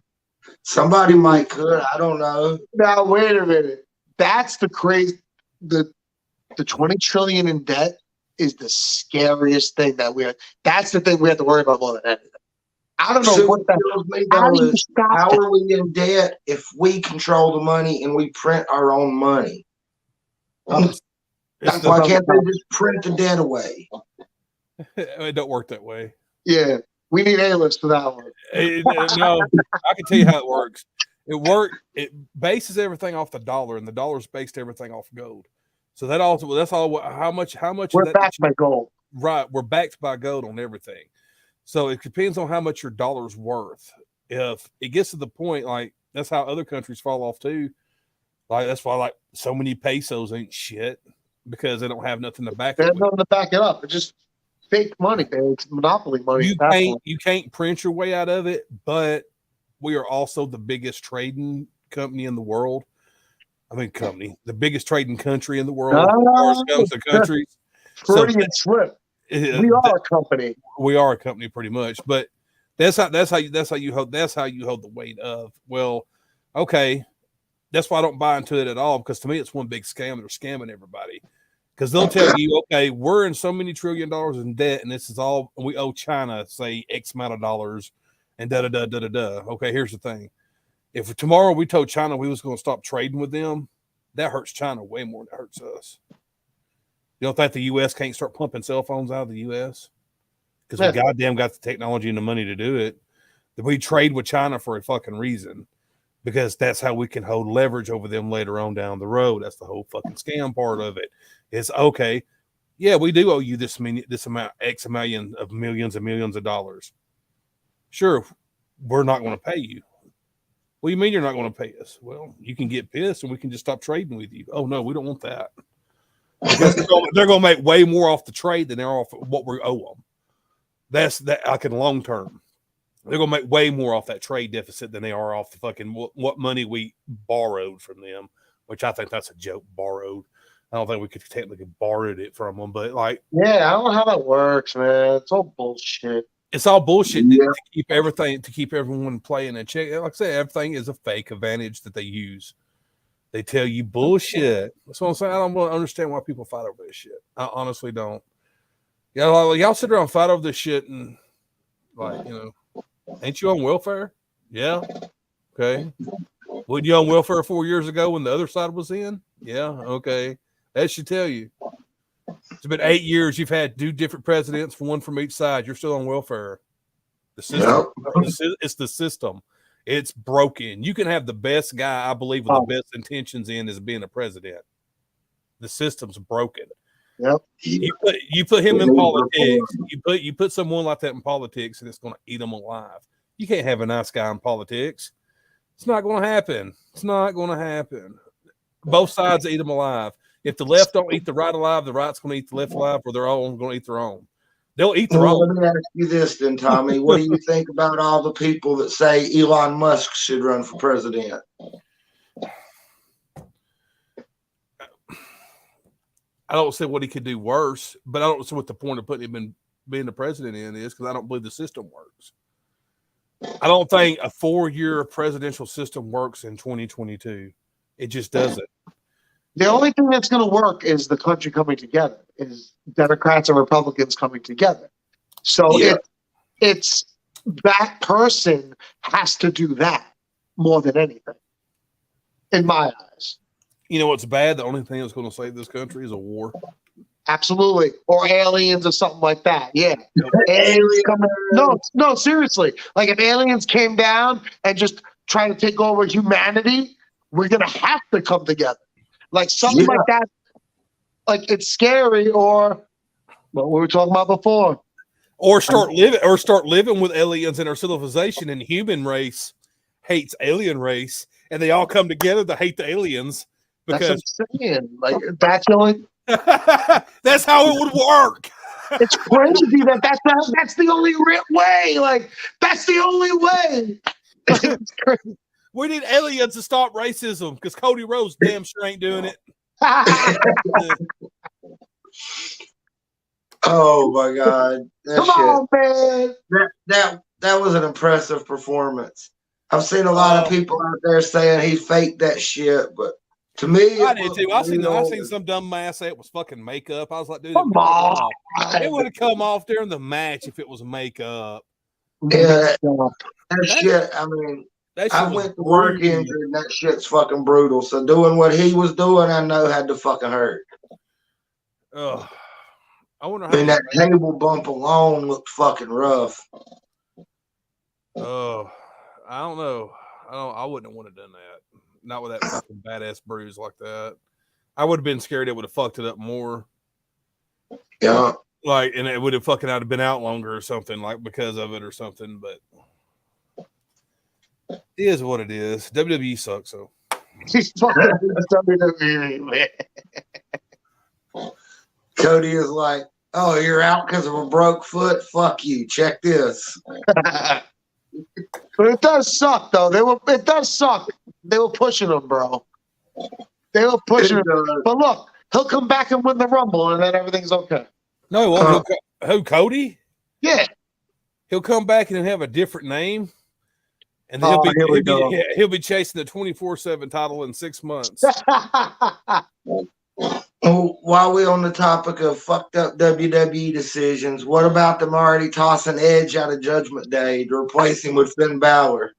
somebody might could. I don't know. Now wait a minute. That's the crazy. The 20 trillion in debt is the scariest thing that we have. That's the thing we have to worry about more than anything. I don't know what how are we in debt if we control the money and we print our own money? Why can't they just print the debt away? It don't work that way. Yeah, we need A-list for that one. No, I can tell you how it works. It bases everything off the dollar, and the dollar's based everything off gold. So that's all. How much? We're backed by gold. Right, we're backed by gold on everything. So it depends on how much your dollar's worth. If it gets to the point, like that's how other countries fall off too. Like that's why like so many pesos ain't shit because they don't have nothing to back it. They have nothing to back it up. It's just fake money. It's monopoly money. You can't print your way out of it, but we are also the biggest trading company in the world. I mean, the biggest trading country in the world. As far as comes to countries. Freudian slip. We are a company. We are a company, pretty much. But that's how you hold the weight of. Well, okay, that's why I don't buy into it at all. Because to me, it's one big scam. They're scamming everybody. Because they'll tell you, okay, we're in so many $1 trillion in debt, and this is all we owe China, say X amount of dollars, and da da da da da da. Okay, here's the thing: if tomorrow we told China we was going to stop trading with them, that hurts China way more than it hurts us. You don't think the U.S. can't start pumping cell phones out of the U.S. because we goddamn got the technology and the money to do it? That we trade with China for a fucking reason, because that's how we can hold leverage over them later on down the road. That's the whole fucking scam part of it. It's okay, yeah, we do owe you this amount, X million of millions and millions of dollars. Sure, we're not going to pay you. What do you mean you're not going to pay us? Well, you can get pissed and we can just stop trading with you. Oh no, we don't want that. Because they're going to make way more off the trade than they're off what we owe them. That's that. Like in long term, they're going to make way more off that trade deficit than they are off the fucking what money we borrowed from them. Which I think that's a joke. Borrowed. I don't think we could technically borrowed it from them, but like, yeah, I don't know how that works, man. It's all bullshit. It's all bullshit to keep everyone playing and check. Like I said, everything is a fake advantage that they use. They tell you bullshit. That's what I'm saying. I don't understand why people fight over this shit. I honestly don't. Y'all sit around and fight over this shit and like, ain't you on welfare? Yeah. Okay. Wasn't you on welfare 4 years ago when the other side was in? Yeah. Okay. That should tell you. It's been 8 years. You've had 2 different presidents, one from each side. You're still on welfare. The system. It's the system. It's broken. You can have the best guy, I believe, with the best intentions in as being a president. The system's broken. Yep. You put him in politics. You put someone like that in politics, and it's going to eat them alive. You can't have a nice guy in politics. It's not going to happen. It's not going to happen. Both sides eat them alive. If the left don't eat the right alive, the right's going to eat the left alive, or they're all going to eat their own. They'll eat their own. Let me ask you this then, Tommy. What do you think about all the people that say Elon Musk should run for president? I don't see what he could do worse, but I don't see what the point of putting him in being the president in is, because I don't believe the system works. I don't think a 4-year presidential system works in 2022. It just doesn't. The only thing that's going to work is the country coming together, is Democrats and Republicans coming together. So it's that person has to do that more than anything, in my eyes. You know what's bad? The only thing that's going to save this country is a war. Absolutely. Or aliens or something like that. Yeah. Aliens coming. No, seriously. Like if aliens came down and just try to take over humanity, we're going to have to come together. Like something like that. Like it's scary, or what we were talking about before. Or start living with aliens in our civilization, and human race hates alien race, and they all come together to hate the aliens. Because that's what I'm saying. Like that's the only that's how it would work. It's crazy that's the only way. Like that's the only way. It's crazy. We need aliens to stop racism because Cody Rhodes damn sure ain't doing it. Oh my God! Come on, man. That was an impressive performance. I've seen a lot of people out there saying he faked that shit, but to me, I did too. I seen some dumb ass say it was fucking makeup. I was like, dude, come on. It would have come off during the match if it was makeup. Yeah, that shit. I mean. I went to work injured, and that shit's fucking brutal. So doing what he was doing, I know had to fucking hurt. I wonder how. I mean, that table bump alone looked fucking rough. Oh, I don't know. I wouldn't have wanted to done that. Not with that fucking badass bruise like that. I would have been scared it would have fucked it up more. Yeah. Like, and it would have fucking out been out longer or something, like because of it or something, but. It is what it is. WWE sucks, so. He's fucking WWE, man. Cody is like, oh, you're out because of a broke foot? Fuck you. Check this. But it does suck, though. It does suck. They were pushing him, bro. They were pushing him. But look, he'll come back and win the Rumble, and then everything's okay. No, well, who, Cody? Yeah. He'll come back and have a different name. And then he'll be chasing the 24/7 title in 6 months. While we're on the topic of fucked up WWE decisions, what about them already tossing Edge out of Judgment Day to replace him with Finn Balor?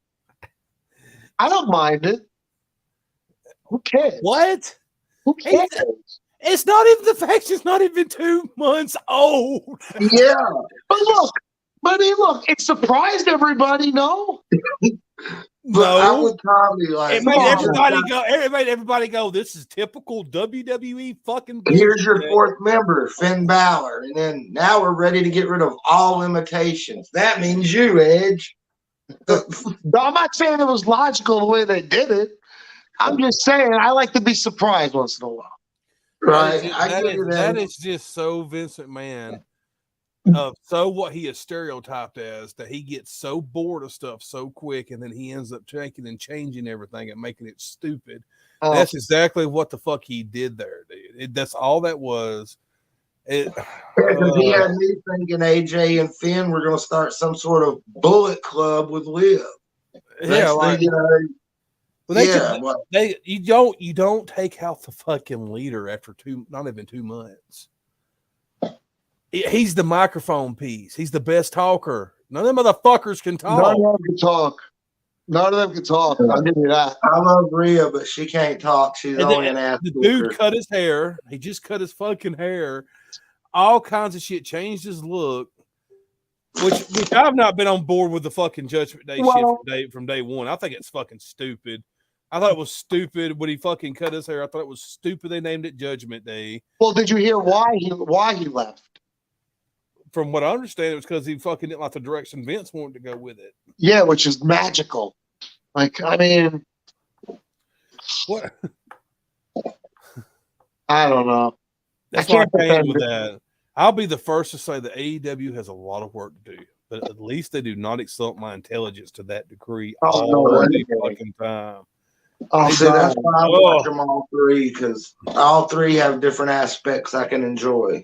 I don't mind it. Who cares? What? Who cares? It's not even the fact it's not even 2 months old. Yeah. But look, it surprised everybody, no? No, I would probably like. It made everybody go. This is typical WWE fucking. Here's your fourth member, Finn Balor, and then now we're ready to get rid of all limitations. That means you, Edge. I'm not saying it was logical the way they did it. I'm just saying I like to be surprised once in a while. Right? That is just so Vince McMahon. So what he is stereotyped as, that he gets so bored of stuff so quick, and then he ends up taking and changing everything and making it stupid. That's exactly what the fuck he did there, dude. That's all that was. He had me thinking AJ and Finn were going to start some sort of Bullet Club with Liv. You don't take out the fucking leader after not even 2 months. He's the microphone piece. He's the best talker. None of them motherfuckers can talk. None of them can talk. None of them can talk. I'll give you that. I love Rhea, but she can't talk. She's only an ass. The dude cut his hair. He just cut his fucking hair. All kinds of shit. Changed his look. Which I've not been on board with the fucking Judgment Day shit from day one. I think it's fucking stupid. I thought it was stupid when he fucking cut his hair. I thought it was stupid they named it Judgment Day. Well, did you hear why he left? From what I understand, it was because he fucking didn't like the direction Vince wanted to go with it. Yeah, which is magical. Like, I mean, What? I don't know. That's I why I can't can't defend with it. that. I'll be the first to say that AEW has a lot of work to do, but at least they do not insult my intelligence to that degree Oh, all no, the okay. fucking time. Oh, See, that's God. why I watch them all three, because all three have different aspects I can enjoy.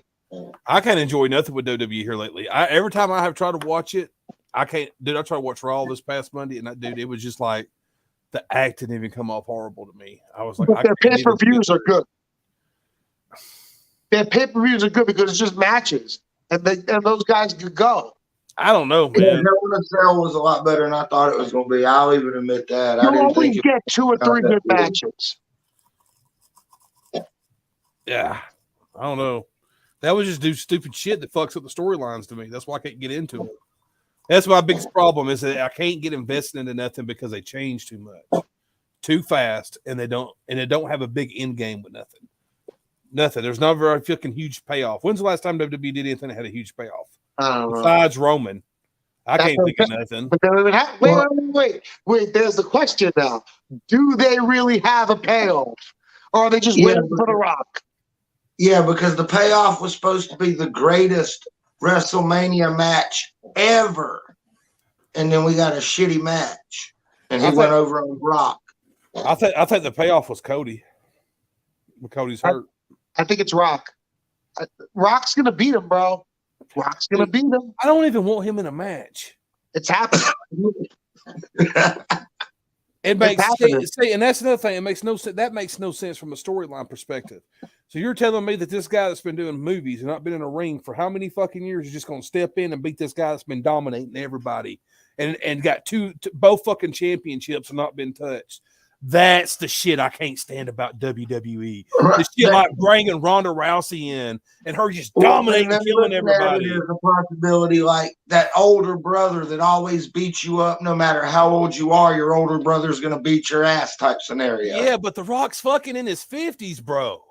I can't enjoy nothing with WWE here lately. Every time I have tried to watch it, I can't. Dude, I tried to watch Raw this past Monday, and that dude, it was just like the act didn't even come off horrible to me. I was like, But I their can't even pay-per-views are good. Their pay-per-views are good because it's just matches, and those guys could go. I don't know, Yeah, man. Hell in a Cell was a lot better than I thought it was going to be. I'll even admit that. I You'll didn't always think it get 2 or 3 that good good. matches. Yeah, I don't know. That was just do stupid shit that fucks up the storylines to me. That's why I can't get into it. That's my biggest problem is that I can't get invested into nothing because they change too much, too fast, and they don't have a big end game with nothing. Nothing. There's not a very fucking huge payoff. When's the last time WWE did anything that had a huge payoff? I don't know. Besides Roman. I That's can't think of nothing. But they don't even wait. There's the question now. Do they really have a payoff? Or are they just waiting for The Rock? Yeah, because the payoff was supposed to be the greatest WrestleMania match ever. And then we got a shitty match. And he went over on Brock. I think the payoff was Cody. When Cody's hurt. I think it's Rock. Rock's going to beat him, bro. Rock's going to beat him. I don't even want him in a match. It's happening. It makes see, and that's another thing. It makes no sense. That makes no sense from a storyline perspective. So you're telling me that this guy that's been doing movies and not been in a ring for how many fucking years is just going to step in and beat this guy that's been dominating everybody and got both fucking championships and not been touched? That's the shit I can't stand about WWE. The shit like bringing Ronda Rousey in and her just dominating and killing everybody. There's a possibility like that older brother that always beats you up no matter how old you are, your older brother's going to beat your ass type scenario. Yeah, but The Rock's fucking in his 50s, bro.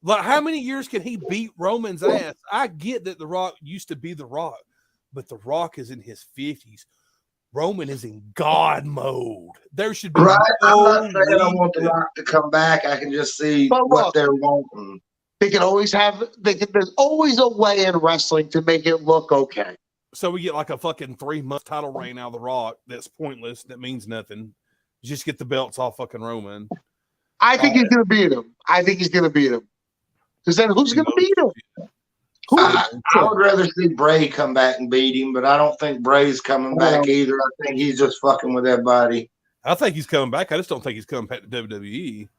Like, how many years can he beat Roman's ass? I get that The Rock used to be The Rock, but The Rock is in his 50s. Roman is in God mode. There should be right. No I'm not saying I want The Rock to come back. I can just see what they're wanting. They can always there's always a way in wrestling to make it look okay. So we get like a fucking 3-month title reign out of The Rock that's pointless, that means nothing. Just get the belts off fucking Roman. I think he's going to beat him. Because then who's going to beat him? I would rather see Bray come back and beat him, but I don't think Bray's coming back either. I think he's just fucking with everybody. I think he's coming back. I just don't think he's coming back to WWE.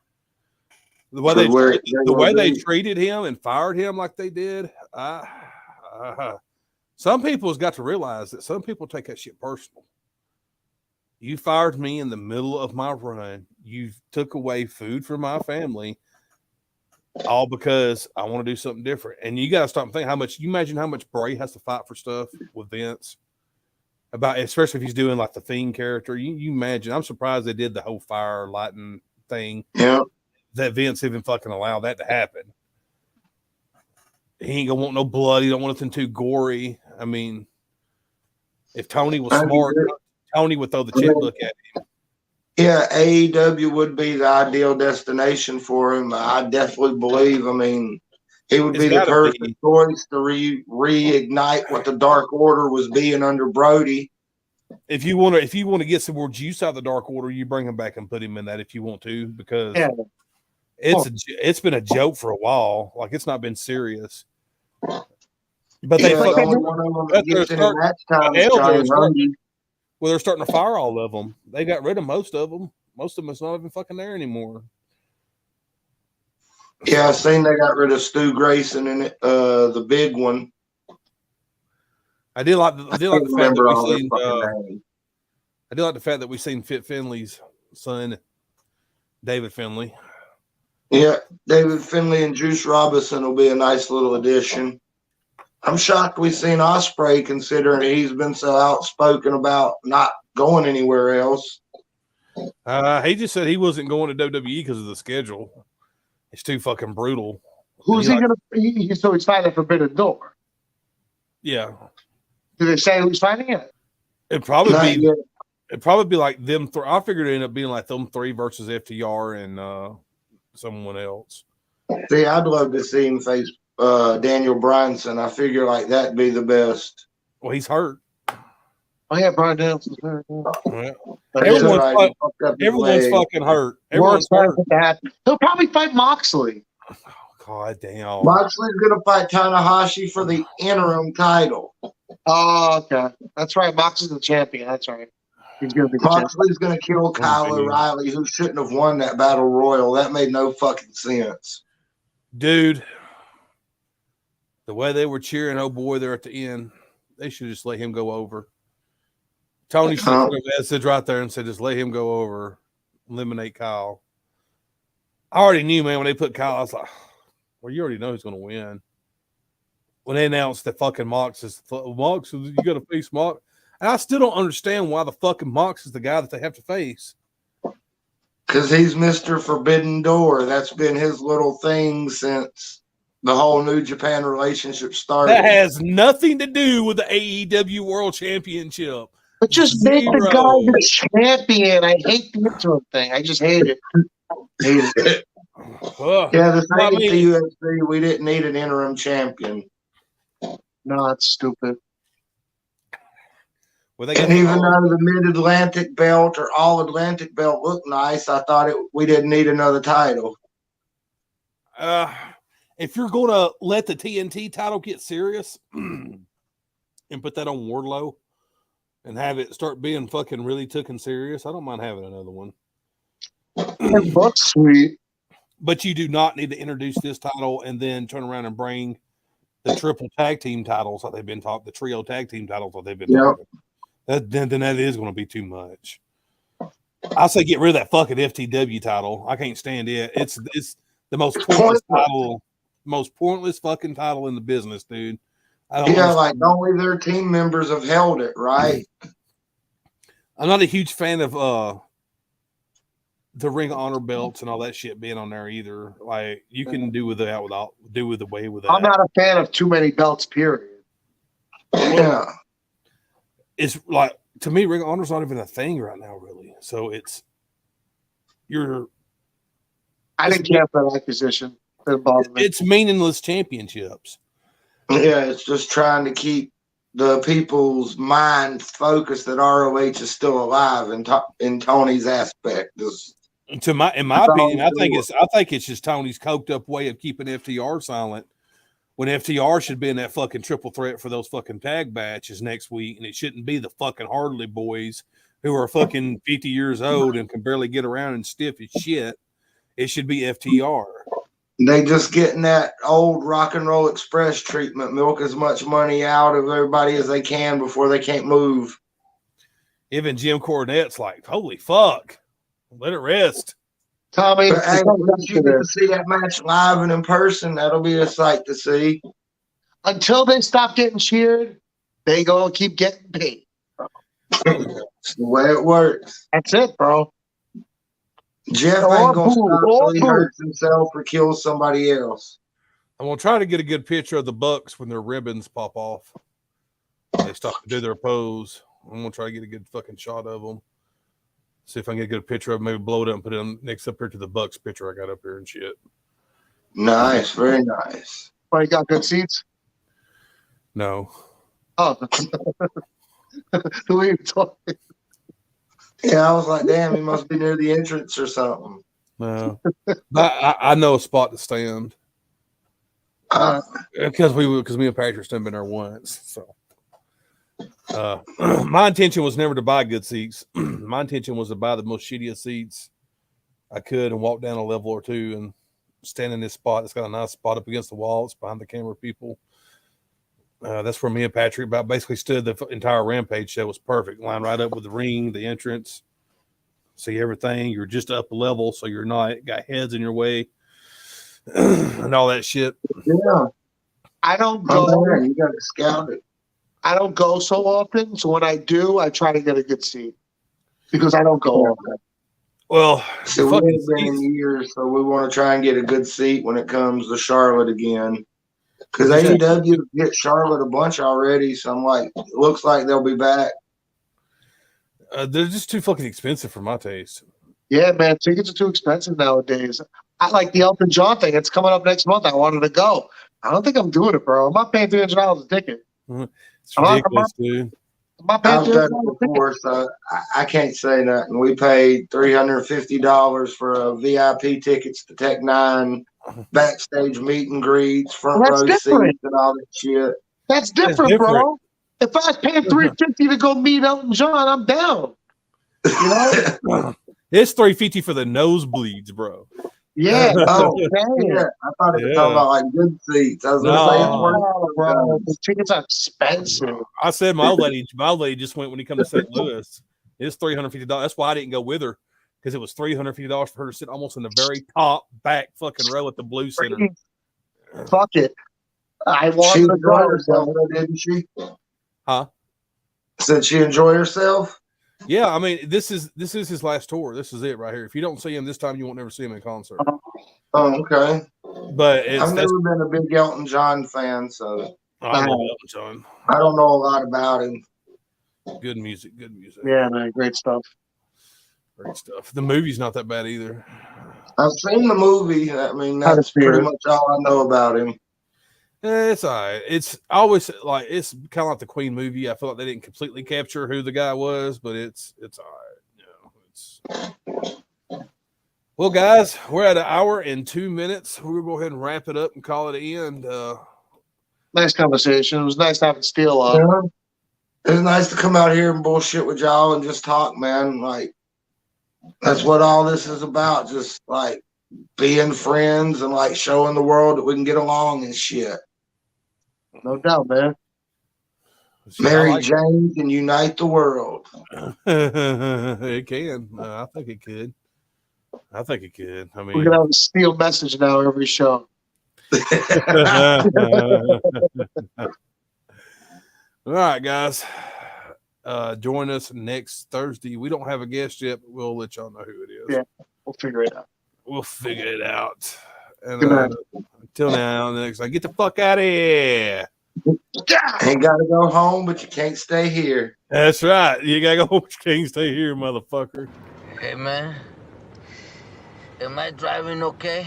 The way they treated him and fired him like they did, some people has got to realize that some people take that shit personal. You fired me in the middle of my run. You took away food from my family. All because I want to do something different. And you got to stop and think you imagine how much Bray has to fight for stuff with Vince about, especially if he's doing like the Fiend character. You imagine, I'm surprised they did the whole fire lighting thing. Yeah. That Vince even fucking allowed that to happen. He ain't gonna want no blood. He don't want nothing too gory. I mean, if Tony was smart, Tony would throw the checkbook at him. Yeah, AEW would be the ideal destination for him. I definitely believe. I mean, he would be the perfect choice to reignite what the Dark Order was being under Brody. If you want to get some more juice out of the Dark Order, you bring him back and put him in that if you want to, because it's been a joke for a while. Like, it's not been serious. But they're starting to fire all of them. They got rid of most of them. Most of them is not even fucking there anymore. Yeah, I seen they got rid of Stu Grayson in it, the big one. I did like the fact that we seen Fit Finley's son, David Finley. Yeah, David Finley and Juice Robinson will be a nice little addition. I'm shocked we've seen Ospreay, considering he's been so outspoken about not going anywhere else. He just said he wasn't going to WWE because of the schedule. It's too fucking brutal. Who's he going to? So he's fighting a Forbidden Door. Yeah. Do they say who's fighting it? It'd probably Not be. yet. It'd probably be like them. I figured it ended up being like them three versus FTR and someone else. See, I'd love to see him face Daniel Bryanson. I figure like that'd be the best. Well, he's hurt. Oh yeah, Brian Danielson's hurt. Well, That's everyone's right, he fucked up his everyone's leg. fucking hurt. Worst Everyone's hurt. with that. He'll probably fight Moxley. Oh, God damn. Moxley's gonna fight Tanahashi for the interim title. Oh, okay. That's right. Moxley's the champion. That's right. He's gonna be the champion. Moxley's gonna kill Kyle O'Reilly, who shouldn't have won that battle royal. That made no fucking sense. Dude, the way they were cheering, oh boy, there at the end, they should just let him go over. Tony should have said right there and said, just let him go over, eliminate Kyle. I already knew, man, when they put Kyle, I was like, well, you already know who's going to win. When they announced that fucking Mox, you got to face Mox. And I still don't understand why the fucking Mox is the guy that they have to face. Because he's Mr. Forbidden Door. That's been his little thing since the whole New Japan relationship started. That has nothing to do with the AEW World Championship. But just make the guy the champion. I hate the interim thing. I just hate it. Hate it. Yeah, the same with the UFC. We didn't need an interim champion. No, it's stupid. Well, and even though the Mid-Atlantic belt or All-Atlantic belt looked nice, I thought we didn't need another title. If you're going to let the TNT title get serious and put that on Wardlow and have it start being fucking really taken serious, I don't mind having another one. It looks sweet. But you do not need to introduce this title and then turn around and bring the triple tag team titles that they've been talking, the trio tag team titles that they've been talking. Then that is going to be too much. I say get rid of that fucking FTW title. I can't stand it. It's the most pointless title, most pointless fucking title in the business, dude. Like only their team members have held it, right? I'm not a huge fan of the Ring of Honor belts and all that shit being on there either. Like you can do with that away with that. I'm not a fan of too many belts, period. Yeah. It's like, to me, Ring of Honor's not even a thing right now, really. So I didn't care for that acquisition. It's meaningless championships. Yeah, it's just trying to keep the people's mind focused that ROH is still alive in Tony's aspect. In my opinion, I think it's just Tony's coked up way of keeping FTR silent. When FTR should be in that fucking triple threat for those fucking tag matches next week, and it shouldn't be the fucking Harley boys who are fucking 50 years old and can barely get around and stiff as shit. It should be FTR. They just getting that old Rock and Roll Express treatment, milk as much money out of everybody as they can before they can't move. Even Jim Cornette's like, holy fuck, let it rest. Tommy, hey, if you get to see that match live and in person, that'll be a sight to see. Until they stop getting cheered, they gonna keep getting paid. That's the way it works. That's it, bro. Jeff ain't gonna stop until he hurts himself or kills somebody else. I'm gonna try to get a good picture of the Bucks when their ribbons pop off. They stop to do their pose. I'm gonna try to get a good fucking shot of them. See if I can get a good picture of them, maybe blow it up and put it on next up here to the Bucks picture I got up here and shit. Nice, very nice. Oh, you got good seats? No. Oh. Who are you talking? Yeah, I was like, damn, he must be near the entrance or something. No. I know a spot to stand. Because me and Patrick have been there once. So my intention was never to buy good seats. My intention was to buy the most shittiest seats I could and walk down a level or two and stand in this spot. It's got a nice spot up against the wall. It's behind the camera people. That's where me and Patrick basically stood. The entire Rampage show was perfect. Line right up with the ring, the entrance. See everything. You're just up a level, so you're not got heads in your way and all that shit. Yeah. I don't go. You got to scout it. I don't go so often, so when I do, I try to get a good seat because I don't go often. Well, so we haven't been in years, so we want to try and get a good seat when it comes to Charlotte again. Because AEW get Charlotte a bunch already, so I'm like, it looks like they'll be back. They're just too fucking expensive for my taste. Yeah, man, tickets are too expensive nowadays. I like the Elton John thing. It's coming up next month. I wanted to go. I don't think I'm doing it, bro. I'm not paying $300 a ticket. It's ridiculous, dude. I've done it before, so I can't say nothing. We paid $350 for a VIP tickets to Tech 9, backstage meet and greets, front row seats, and all that shit. That's different, bro. If I was paying $350 to go meet Elton John, I'm down. You know, it's $350 for the nosebleeds, bro. Yeah. Oh, yeah. I thought it was talking about like good seats. I was going to say it's worth it, bro. The tickets are expensive. I said my old lady just went when he come to St. Louis. It's $350. That's why I didn't go with her, because it was $350 for her to sit almost in the very top back fucking row at the Blue Center. Fuck it. I want to go, herself, didn't she? Huh? Said she enjoy herself? Yeah, I mean, this is his last tour. This is it right here. If you don't see him this time, you won't never see him in concert. Oh, okay. But I've never been a big Elton John fan, so I love Elton John. I don't know a lot about him. Good music. Yeah, man, great stuff. Great stuff. The movie's not that bad either. I've seen the movie. I mean, that's pretty much all I know about him. It's all right. It's always like, it's kind of like the Queen movie. I feel like they didn't completely capture who the guy was, but it's all right. You know, well, guys, we're at 1 hour and 2 minutes. We'll go ahead and wrap it up and call it an end. Nice conversation. It was nice having Steele on. Yeah. It's nice to come out here and bullshit with y'all and just talk, man. Like, that's what all this is about. Just like being friends and like showing the world that we can get along and shit. No doubt, man. Mary Jane can unite the world. It can. I think it could. I mean, we're gonna have a Steele message now every show. All right, guys. Join us next Thursday. We don't have a guest yet, but we'll let y'all know who it is. Yeah, we'll figure it out. And until now, next time, get the fuck out of here. Ain't got to go home, but you can't stay here. That's right. You got to go home, but you can't stay here, motherfucker. Hey, man. Am I driving okay?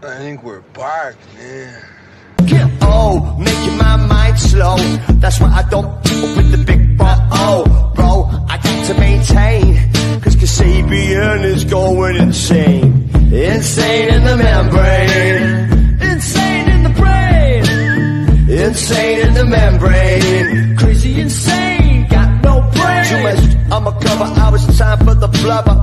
I think we're parked, man. Get old, making my mind slow. That's why I don't with the big bro. Oh, bro, I got to maintain. Cause Kasabian is going insane. Insane in the membrane. Insane in the brain. Insane in the membrane. Crazy insane, got no brain. Too much, I'm a cover, I was time for the blubber.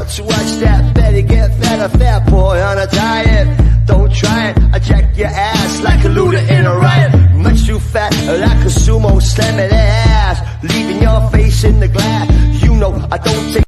To watch that Betty get fatter, fat boy on a diet. Don't try it, I jack your ass like a looter in a riot. Much too fat, like a sumo slamming ass. Leaving your face in the glass. You know I don't take